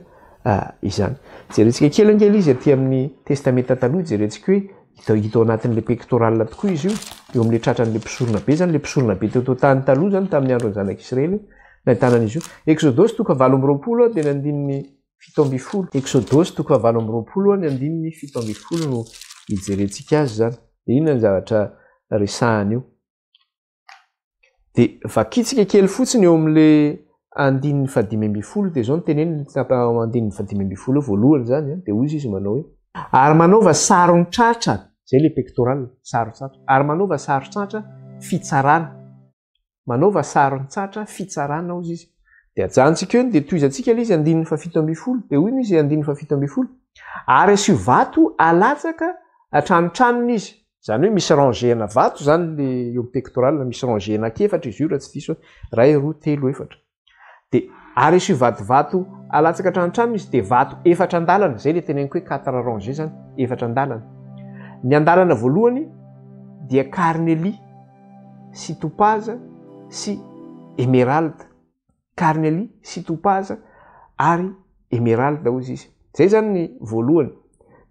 izany. Jerentsika kely izy aty amin'ny testamenta taloha jerentsika hoe hita ao anatin'le pectoral tokoa izy io amin'le tratran'le mpisorona be zany le mpisorona be teo tany taloha zany tamin'ny andron'ny zanak'Israely nahitana izy io. Exodosy 7:20 de ny andininy 7:10. Exodosy 7:20 ny andininy 7:10 no ijerentsika azy zany. De inona ny zavatra resahany io? De vakitsika kely fotsiny eo amin'le andininy 5:10 de zao ny teneniny andininy 5:10 voalohany zany de hozy izy manao hoe ary manaova sarony tratra zay le pectoral saro tratra ary manaova saro tratra fitsarana manaova sarony tratra fitsarana ozy izy de ajantsika eo de toizantsika le izy andininy 7:10 de hoy izy andininy 7:10 ary asio vato alatsaka atranotranony izy zany hoe misy rangena vato zany le eo pectoral misy rangena efatra izy io raha tsy diso ray roa telo efatra de ary asio vatovato alatsaka atranotranony izy de vato efatra andalana zay le teneniko hoe 4 rangé zany efatra andalana. Ny andalana voalohany dia carnélie sy topaza sy émeraude. Carnélie sy topaza ary émeraude ozy izy. Zay zany ny voalohany.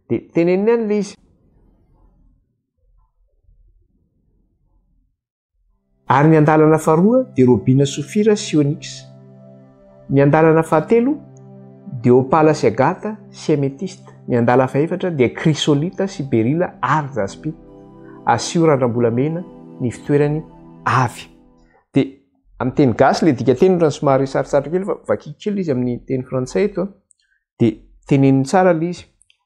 De teneniny any le izy. Ary ny andalana faharoa dia robina sofira sy onyx. Ny andalana fahatelo dia opala sy agata sy améthyste. Ny andalana fahaefatra dia chrysolite sy berila ary jaspi. Asio randram-bolamena ny fitoerany avy. De amin'ny teny gasy le dika teny somary sarotsara kely fa vakiky kely izy amin'ny teny frantsay eto de teneniny tsara le izy.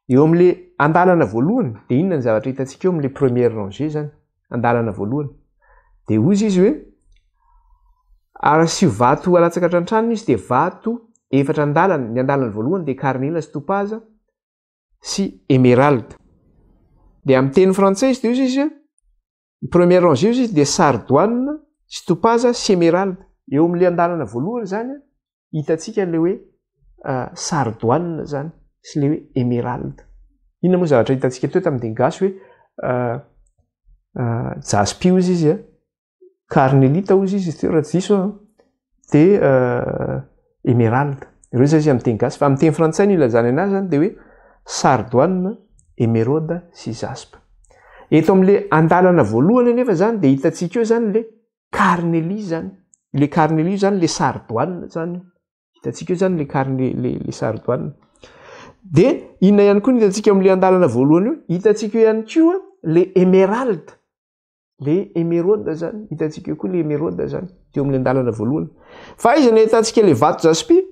Eo amin'le andalana voalohany de inona ny zavatra hitantsika eo amin'le première rangée zany andalana voalohany. De hozy izy hoe ary asio vato alatsaka atrantrano izy de vato efatra andalana. Ny andalana voalohany de carnéle sy topaza sy émeraude. Dia amin'ny teny frantsay izy de io izy premier range io izy de sardoine sy topaza sy émeraude. Eo amin'le andalana voalohany zany hitantsika le hoe sardoine zany sy le hoe émeraude. Inona moa zavatra hitantsika teo tamin'ny teny gasy hoe jaspi izy izy carnelita izy izy teo raha tsy diso de émeraude. Ireo zay izy amin'ny teny gasy fa amin'ny teny frantsay ny ilazana anazy zany de hoe sardoine, émeraude sy jaspe. Eto amin'le andalana voalohany nefa zany de hitantsika eo zany le carnelie zany. Le carnelie zany le sardoine zany. Hitantsika eo zany le sardoine. De inona ihany koa hitantsika amin'le andalana voalohany io, hitantsika eo ihany koa le émeraude. Le émeraude zany, hitantsika eo koa le émeraude zany teo amin'le andalana voalohany. Fa izy ne hitantsika le vato jaspi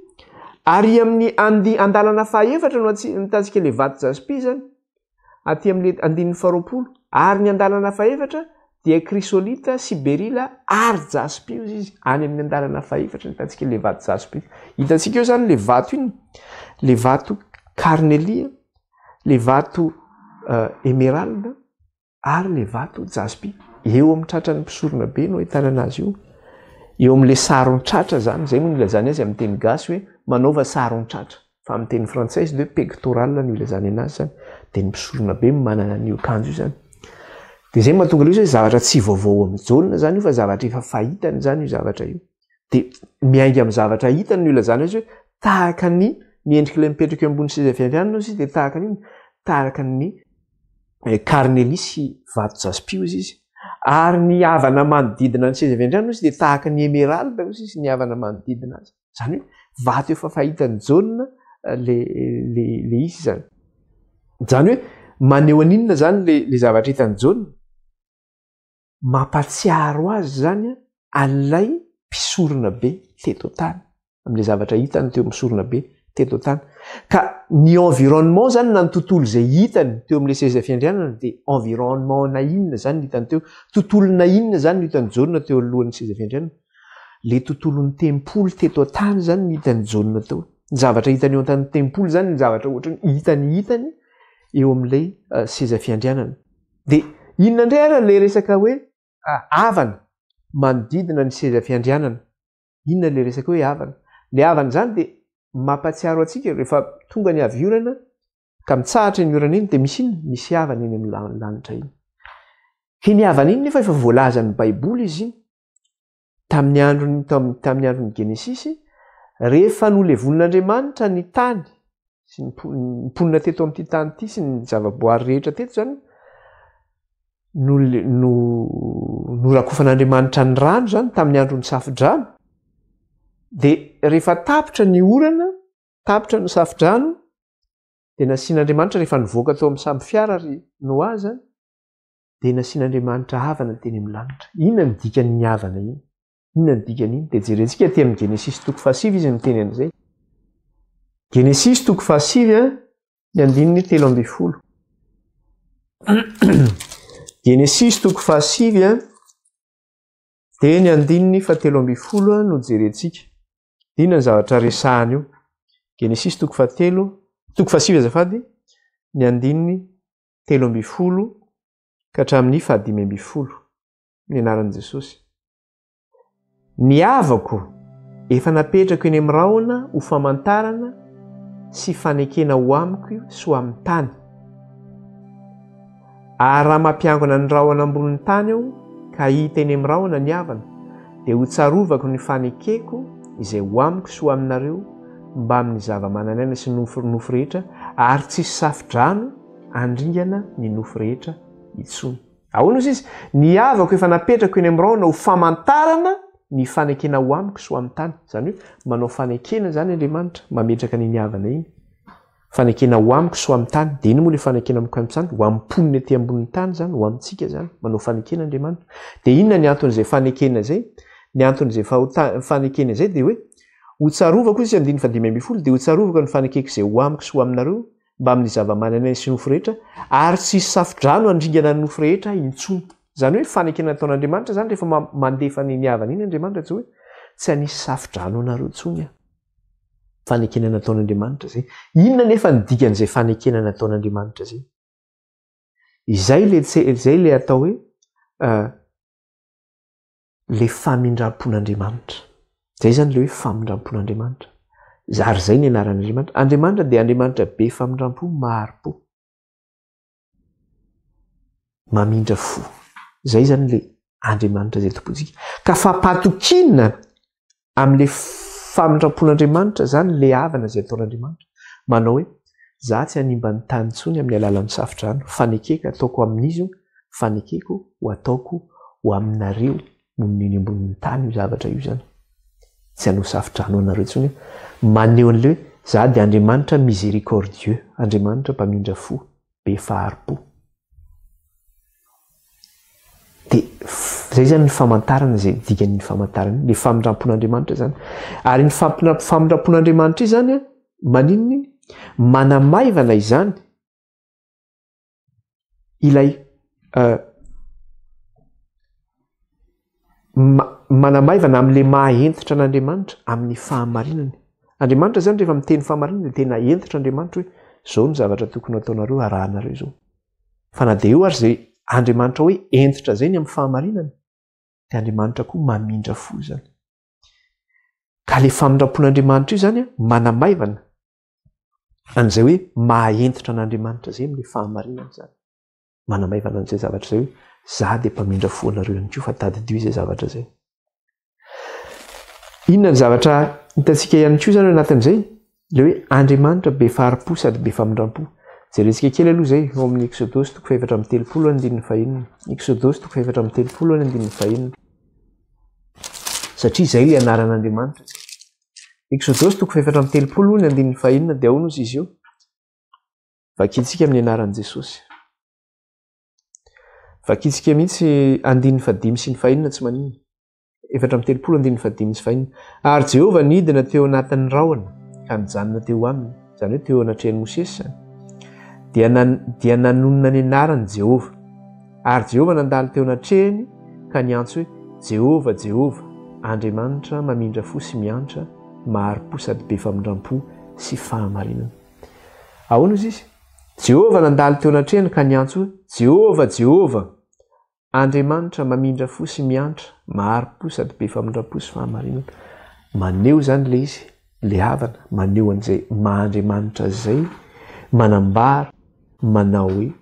ary amin'ny andalana fahaefatra no hitantsika le vato jaspi zany aty amin'le andininy faharoapolo. Ary ny andalana fahaefatra dia chrysolite sy beryl ary jaspi izy any amin'ny andalana fahaefatra hitantsika le vato jaspi. Hitantsika eo zany le vato iny, le vato carnelie, le vato émeraude ary le vato jaspi. Eo amin'ny tratran'ny mpisorona be no ahitana anazy io. Eo amin'le saron-tratra zany, zay moa no ilazany azy amin'ny teny gasy hoe manaova saron-tratra. Fa amin'ny teny frantsay izy de pectoral no ilazany anazy zany. De ny mpisorona be manana an'io akanjo io zany. De zay mahatonga aloha hoe zavatra tsy vaovao amin'ny jaune zany io fa zavatra efa fahitany zany io zavatra io. De miainga amin'ny zavatra hitany no ilazany azy hoe tahaka ny endrika ilay mipetraka eo ambony seza fiandrianana izy de tahaka ny carnelie sy vato jaspi izy. Ary ny havana manodidina ny seza fiandrianana izy de tahaka ny émeraude izy ny havana manodidina azy. Zany hoe vato efa fahitany jaune le izy zany. Zany hoe maneho aninona zany le zavatra hitany jaune, mampatsiaro azy zany an'ilay mpisorona be teto tany, amin'le zavatra hitany teo misorona be teto tany. Ka ny environnement zany na ny tontolo zay hitany teo amin'le seza fiandrianana de environnement na inona zany hitany teo, tontolo na inona zany hitany jaune teo alohan'ny seza fiandrianana. Le tontolon'ny tempoly teto tany zany hitany jaune teo. Ny zavatra hitany eo an-tany tempoly zany ny zavatra ohatra ny hitany eo amin'ilay seza fiandrianana. De inona indray ara le resaka hoe havana manodidina ny seza fiandrianana. Inona le resaka hoe havana? Le havana zany de mampatsiaro atsika rehefa tonga ny avy orana ka mitsahatra ny orana iny de misy iny, misy havana iny amin'ny lanitra iny. Iny havana iny nefa efa voalazan'ny Baiboly izy iny. Tamin'ny andron'ny Genesis, rehefa nolevonin'Andriamanitra ny tany sy ny mponina teto amin'ity tany ity sy ny zavaboary rehetra teto zany norakofan'Andriamanitra ny rano zany tamin'ny andron'ny safidrano. De rehefa tapitra ny orana, tapitra ny safidrano, de nasian'Andriamanitra rehefa nivoaka tao amin'ny samby fiara ry Noa zany, de nasian'Andriamanitra havana teny amin'ny lanitra. Inona ny dikan'ny havana iny? Inona ny dikan'iny? De jerentsika aty amin'ny Genesis toko fahasivy izy miteny an'izay. Genesis toko fahasivy ny andininy 7:10. Genesis toko fahasivy de ny andininy 7:10 no jerentsika. Inona ny zavatra resahany io? Genesis toko fahasivy azafady ny andininy 7:10 ka hatramin'ny 15:10 ny anaran'i Jesosy. Ny havako efa napetrako eny amin'ny rahona ho famantarana sy fanekena ho amiko sy ho amin'ny tany. Ary raha mampiangona ny rahona ambonin'ny tany aho ka hita eny amin'ny rahona ny havana dia ho tsarovako ny fanekeko izay ho amiko sy ho aminareo mba amin'ny zava-manan'aina sy nofo rehetra ary tsisy safidrano andringana ny nofo rehetra intsony. Ahoana izy? Ny havako efa napetrako eny amin'ny rahona ho famantarana ny fanekena ho amiko sy ho amin'ny tany. Zany hoe manao fanekena zany Andriamanitra mametraka ny havana iny. Fanekena ho amiko sy ho amin'ny tany. De iny moa le fanekena amiko amin'ny tany, ho amponiny aty ambonin'ny tany zany, ho amintsika zany, manao fanekena Andriamanitra. De inona ny anton'izay fanekena zay? Ny anton'izay fanekena zay de hoe ho tsarovako izy andiny 15:10 de ho tsarovako ny fanekeko izay ho amiko sy ho aminareo mba amin'ny zava-manan'aina sy nofo rehetra ary tsisy safidrano andringana ny nofo rehetra intsony. Zany hoe fanekena nataon'Andriamanitra zany rehefa mandefa ny havana iny Andriamanitra tsy hoe tsy hanisy safidrano anareo intsony. fanekena nataon'Andriamanitra zay. Inona nefa nidikan'izay fanekena nataon'Andriamanitra zay? Izay le atao hoe le famindram-pon'Andriamanitra. Zay zany le hoe famindram-pon'Andriamanitra. Ary zay ny anaran'Andriamanitra. Andriamanitra dia Andriamanitra be famindram-po, mahari-po, mamindra fo. Zay zany le Andriamanitra zay tompontsika. Ka fampatokina amin'le famindram-pon'Andriamanitra zany le havana zay ataon'Andriamanitra. Manao hoe za tsy hanimba ny tany intsony amin'ny alalan'ny safitrano. Fanekeko ataoko amin'izy io, fanekeko ho ataoko ho aminareo moniny ambonin'ny tany io zavatra io zany. Tsy hanao safitrano anareo intsony. Maneho an'le hoe za dia Andriamanitra miséricordieux, Andriamanitra mpamindra fo, be fahari-po. Dia zay zany ny famantarana zay dikan'ny famantarana le famindram-pon'Andriamanitra zany. Ary ny famindram-pon'Andriamanitra io zany maninony manamaivana izany ilay manamaivana amin'le mahaentitra an'Andriamanitra amin'ny fahamarinany. Andriamanitra zany rehefa miteny fahamarinana dia tena entitra Andriamanitra hoe zao ny zavatra tokony ataonareo arahanareo zao. Fa na dia eo ary zay Andriamanitra hoe entitra zay ny amin'ny fahamarinana, dia Andriamanitra koa mamindra fo zany. Ka le famindram-pon'Andriamanitra io zany manamaivana an'izay hoe mahaentitra an'Andriamanitra zay amin'le fahamarinana zany. Manamaivana an'izay zavatra zay hoe za dia mpamindra fo anareo ihany koa fa tadidio izay zavatra zay. Inona ny zavatra hitantsika ihany koa zany anatin'izay? Le hoe Andriamanitra be fahari-po sady be famindram-po. Jerentsika kely aloha zay ao amin'ny Exodosy 4:3-5. Exodosy 4:3-5. Satria zay le anaran'Andriamanitra. Exodosy 4:3-5 dia ao izy io. Vakintsika amin'ny anaran'i Jesosy. Vakintsika mihitsy 5:5 tsy manino. 4:3-5. Ary Jehovah nidina teo anatin'ny rahona ka nijanona teo aminy, zany hoe teo anatrehan'i Mosesy zany. Dia nanonona ny anarany Jehovah. Ary Jehovah nandalo teo anatrehany ka niantso hoe Jehovah, Jehovah, Andriamanitra mamindra fo sy miantra, mahari-po sady be famindram-po sy fahamarinana. Ahoana izy izy? Jehovah nandalo teo anatrehany ka niantso hoe Jehovah, Jehovah, Andriamanitra mamindra fo sy miantra, mahari-po sady be famindram-po sy fahamarinana. Maneho zany le izy, le havana, maneho an'izay maha-Andriamanitra zay, manambara, manao hoe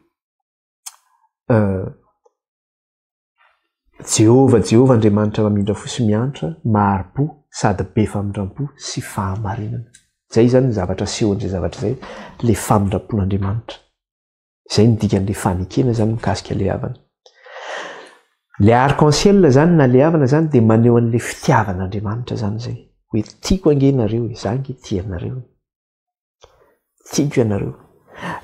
Jehovah, Jehovah, Andriamanitra mamindra fo sy miantra, mahari-po sady be famindram-po sy fahamarinana. Zay zany ny zavatra sehon'izay zavatra zay, le famindram-pon'Andriamanitra. Zay ny dikan'le fanekena zany mikasika le havana. Le arc-en-ciel zany na le havana zany dia maneho an'le fitiavan'Andriamanitra zany zay. Hoe tiako ange nareo, za nge tianareo. Tiako ianareo.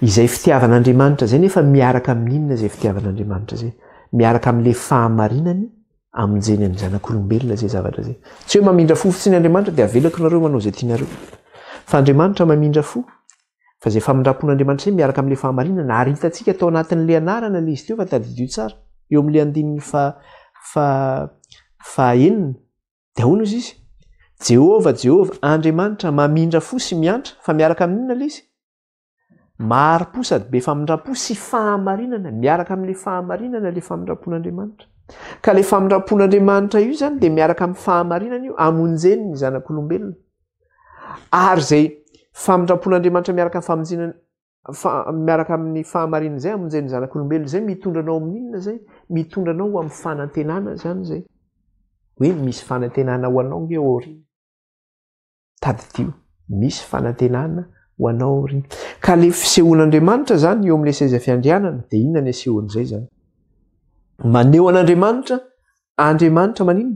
Izay fitiavan'Andriamanitra zay nefa miaraka amin'inona zay fitiavan'Andriamanitra zay? Miaraka amin'le fahamarinany amonjeny amin'ny zanak'olombelona zay zavatra zay. Tsy hoe mamindra fo fotsiny Andriamanitra dia avelako nareo manao zay tianareo. Fa Andriamanitra mamindra fo. Fa zay famindram-pon'Andriamanitra zay miaraka amin'le fahamarinana ary hitantsika tao anatin'le anarana le izy teo fa tadidio tsara. Eo amin'le 5:4 dia ahoana izy izy? Jehovah, Jehovah, Andriamanitra mamindra fo sy miantra, fa miaraka amin'inona le izy? Mahari-po sady be famindram-po sy fahamarinana, miaraka amin'le fahamarinana le famindram-pon'Andriamanitra. Ka le famindram-pon'Andriamanitra io zany dia miaraka amin'ny fahamarinana io amonjeny ny zanak'olombelona. Ary zay famindram-pon'Andriamanitra miaraka amin'ny fahamarinana zay amonjeny ny zanak'olombelona zay mitondranao amin'inona zay? Mitondranao amin'ny fanantenana zany zay. Hoe misy fanantenana ho anao nge aoriana. Tadidio, misy fanantenana ho anao aoriana. Ka le fisehoan'Andriamanitra zany eo amin'le seza fiandrianana dia inona ny asehoan'izay zany? Maneho an'Andriamanitra, Andriamanitra manino?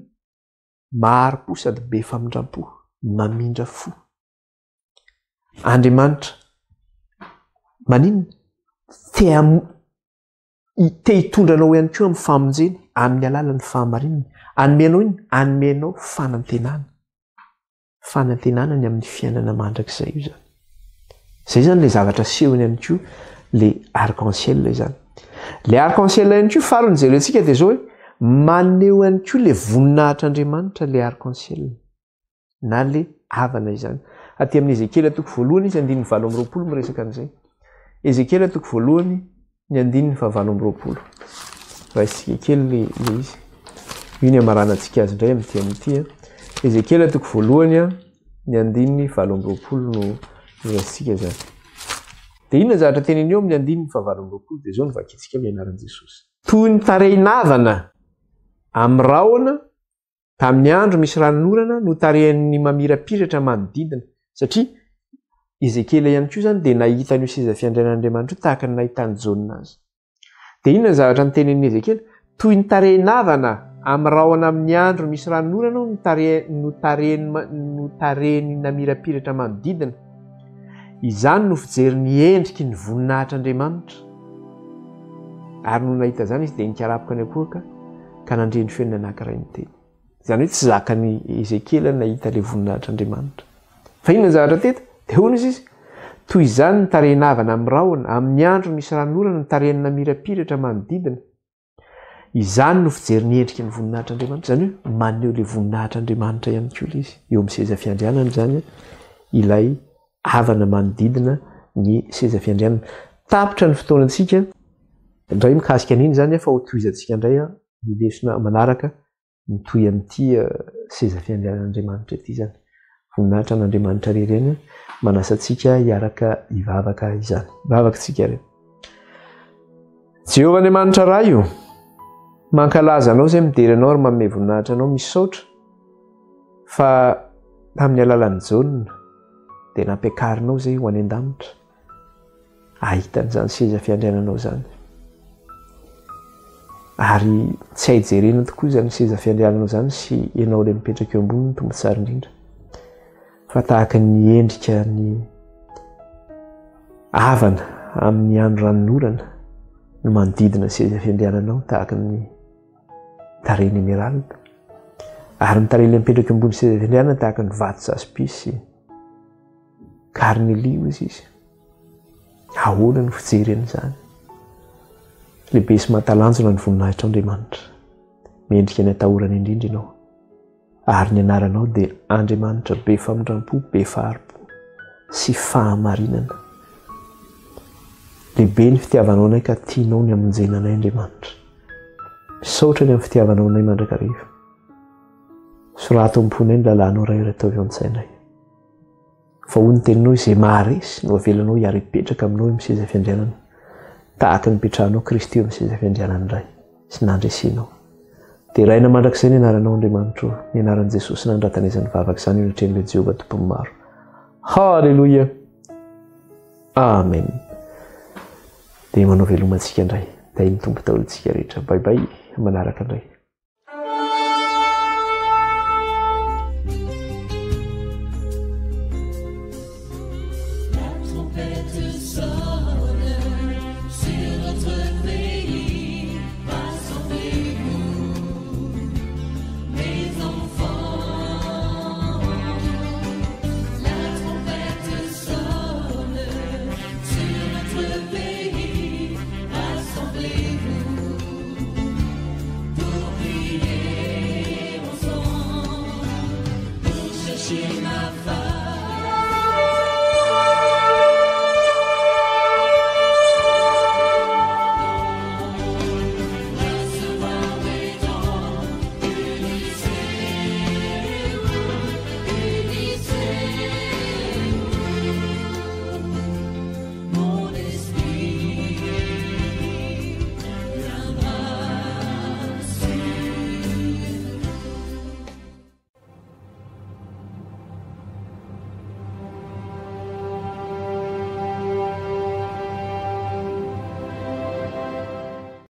Mahari-po sady be famindram-po, mamindra fo. Andriamanitra manino? Te hitondranao ihany koa amin'ny famonjeny amin'ny alalan'ny fahamarinana. Anomenao iny? Anomenao fanantenana. Fanantenana ny amin'ny fiainana mandrakizay io zany. Zay zany le zavatra sehony ihany koa le arc-en-ciel zany. Le arc-en-ciel ihany koa farany zay lentsika dia zao hoe maneho ihany koa le voninahitr'Andriamanitra le arc-en-ciel na le havana izany. aty amin'ny Ezekiela toko voalohany izy 9:20 miresaka an'izay. Ezekiela toko voalohany ny 9:20. Raisika kely le izy. Iny amarana antsika azy indray amin'ity. Ezekiela toko voalohany ny 9:20 no raisika zany. Dia inona zavatra tenenio amin'ny 9:20 dia zao no vakintsika amin'ny anaran'i Jesosy. Toy ny tarehinavana amin'ny rahona tamin'ny andro misy ranon'orana no tarehin'ny mamirapiratra manodidina. Satria Ezekiela ihany koa zany dia nahita an'io seza fiandrian'Andriamanitra tahaka ny nahitany Jaona azy. Dia inona zavatra nytenenin'i Ezekiela? Toy ny tarehinavana amin'ny rahona amin'ny andro misy ranon'orana no tarehin'ny namirapiratra manodidina. Izany no fijery ny endriky ny voninahitr'Andriamanitra. Ary no nahita zany izy dia nikarapoka ny akohoka ka nandre ny feon'ny anankiray niteny. Izany hoe tsy zakany Ezekiela nahita ilay voninahitr'Andriamanitra. Fa inona zavatra teto? Dia hono izy toy izany ny tarehinavana amin'ny rahona amin'ny andro misy ranon'orana no tarehin'ny namirapiratra manodidina. Izany no fijery ny endriky ny voninahitr'Andriamanitra. Izany hoe maneho ilay voninahitr'Andriamanitra ihany koa ilay izy. Eo amin'ny seza fiandrianana zany ilay havana manodidina ny seza fiandrianana. Tapitra ny fotoanantsika indray mikasika an'iny zany fa ho tohizantsika indray ny lesona manaraka mitohy amin'ity seza fiandrianan'Andriamanitra ity zany. Voninahitra n'Andriamanitra rireny manasa antsika hiaraka hivavaka izany. Hivavaka tsika ireny. Jehovah Andriamanitra raha io, mankalaza anao izay midery anao ary manome voninahitra anao misaotra fa tamin'ny alalan'ny Jaona dia nampiakarinao izay ho any an-danitra ahitan'izany seza fiandriananao zany. Ary tsy haijerena tokoa izany seza fiandriananao zany sy ianao ilay mipetraka eo ambony ny tombo tsara indrindra. Fa tahaka ny endrika ny havana amin'ny andro ranon'orana no manodidina seza fiandriananao tahaka ny tarehiny emeralda. Ary ny tarehiny mipetraka ambony seza fiandrianana tahaka ny vato jaspisy karnelio izy. Ahoana no fijery an'izany? Lehibe sy mahatalanjona ny voninahitr'Andriamanitra. Mendrika ny atahorana indrindra ianao. Ary ny anaranao dia Andriamanitra be famindrampo, be faharipo sy fahamarinana. Lehibe ny fitiavanao anay ka tianao ny amonjena anay Andriamanitra. Misaotra ny amin'ny fitiavanao anay mandrakariva. Sorato amponay ny lalànao raha io atao eo an-tsainay. Fa hoy ny teninao izay maharesy no avelanao hiara-hipetraka aminao amin'ny seza fiandrianana. Tahaka ny petrahanao Kristy eo amin'ny seza fiandrianana iray sy nandresenao. Dia raina mandrakizay ny anaranao Andriamanitra, ny anaran'i Jesosy nandratanezany vavaka izany eo anatrehan'ilay Jehovah tompony maro. Halleluia. Amen. Dia manao velomantsika indray. Dia ny tompo taolontsika rehetra. Bye bye. Manaraka indray. Chercher ma femme.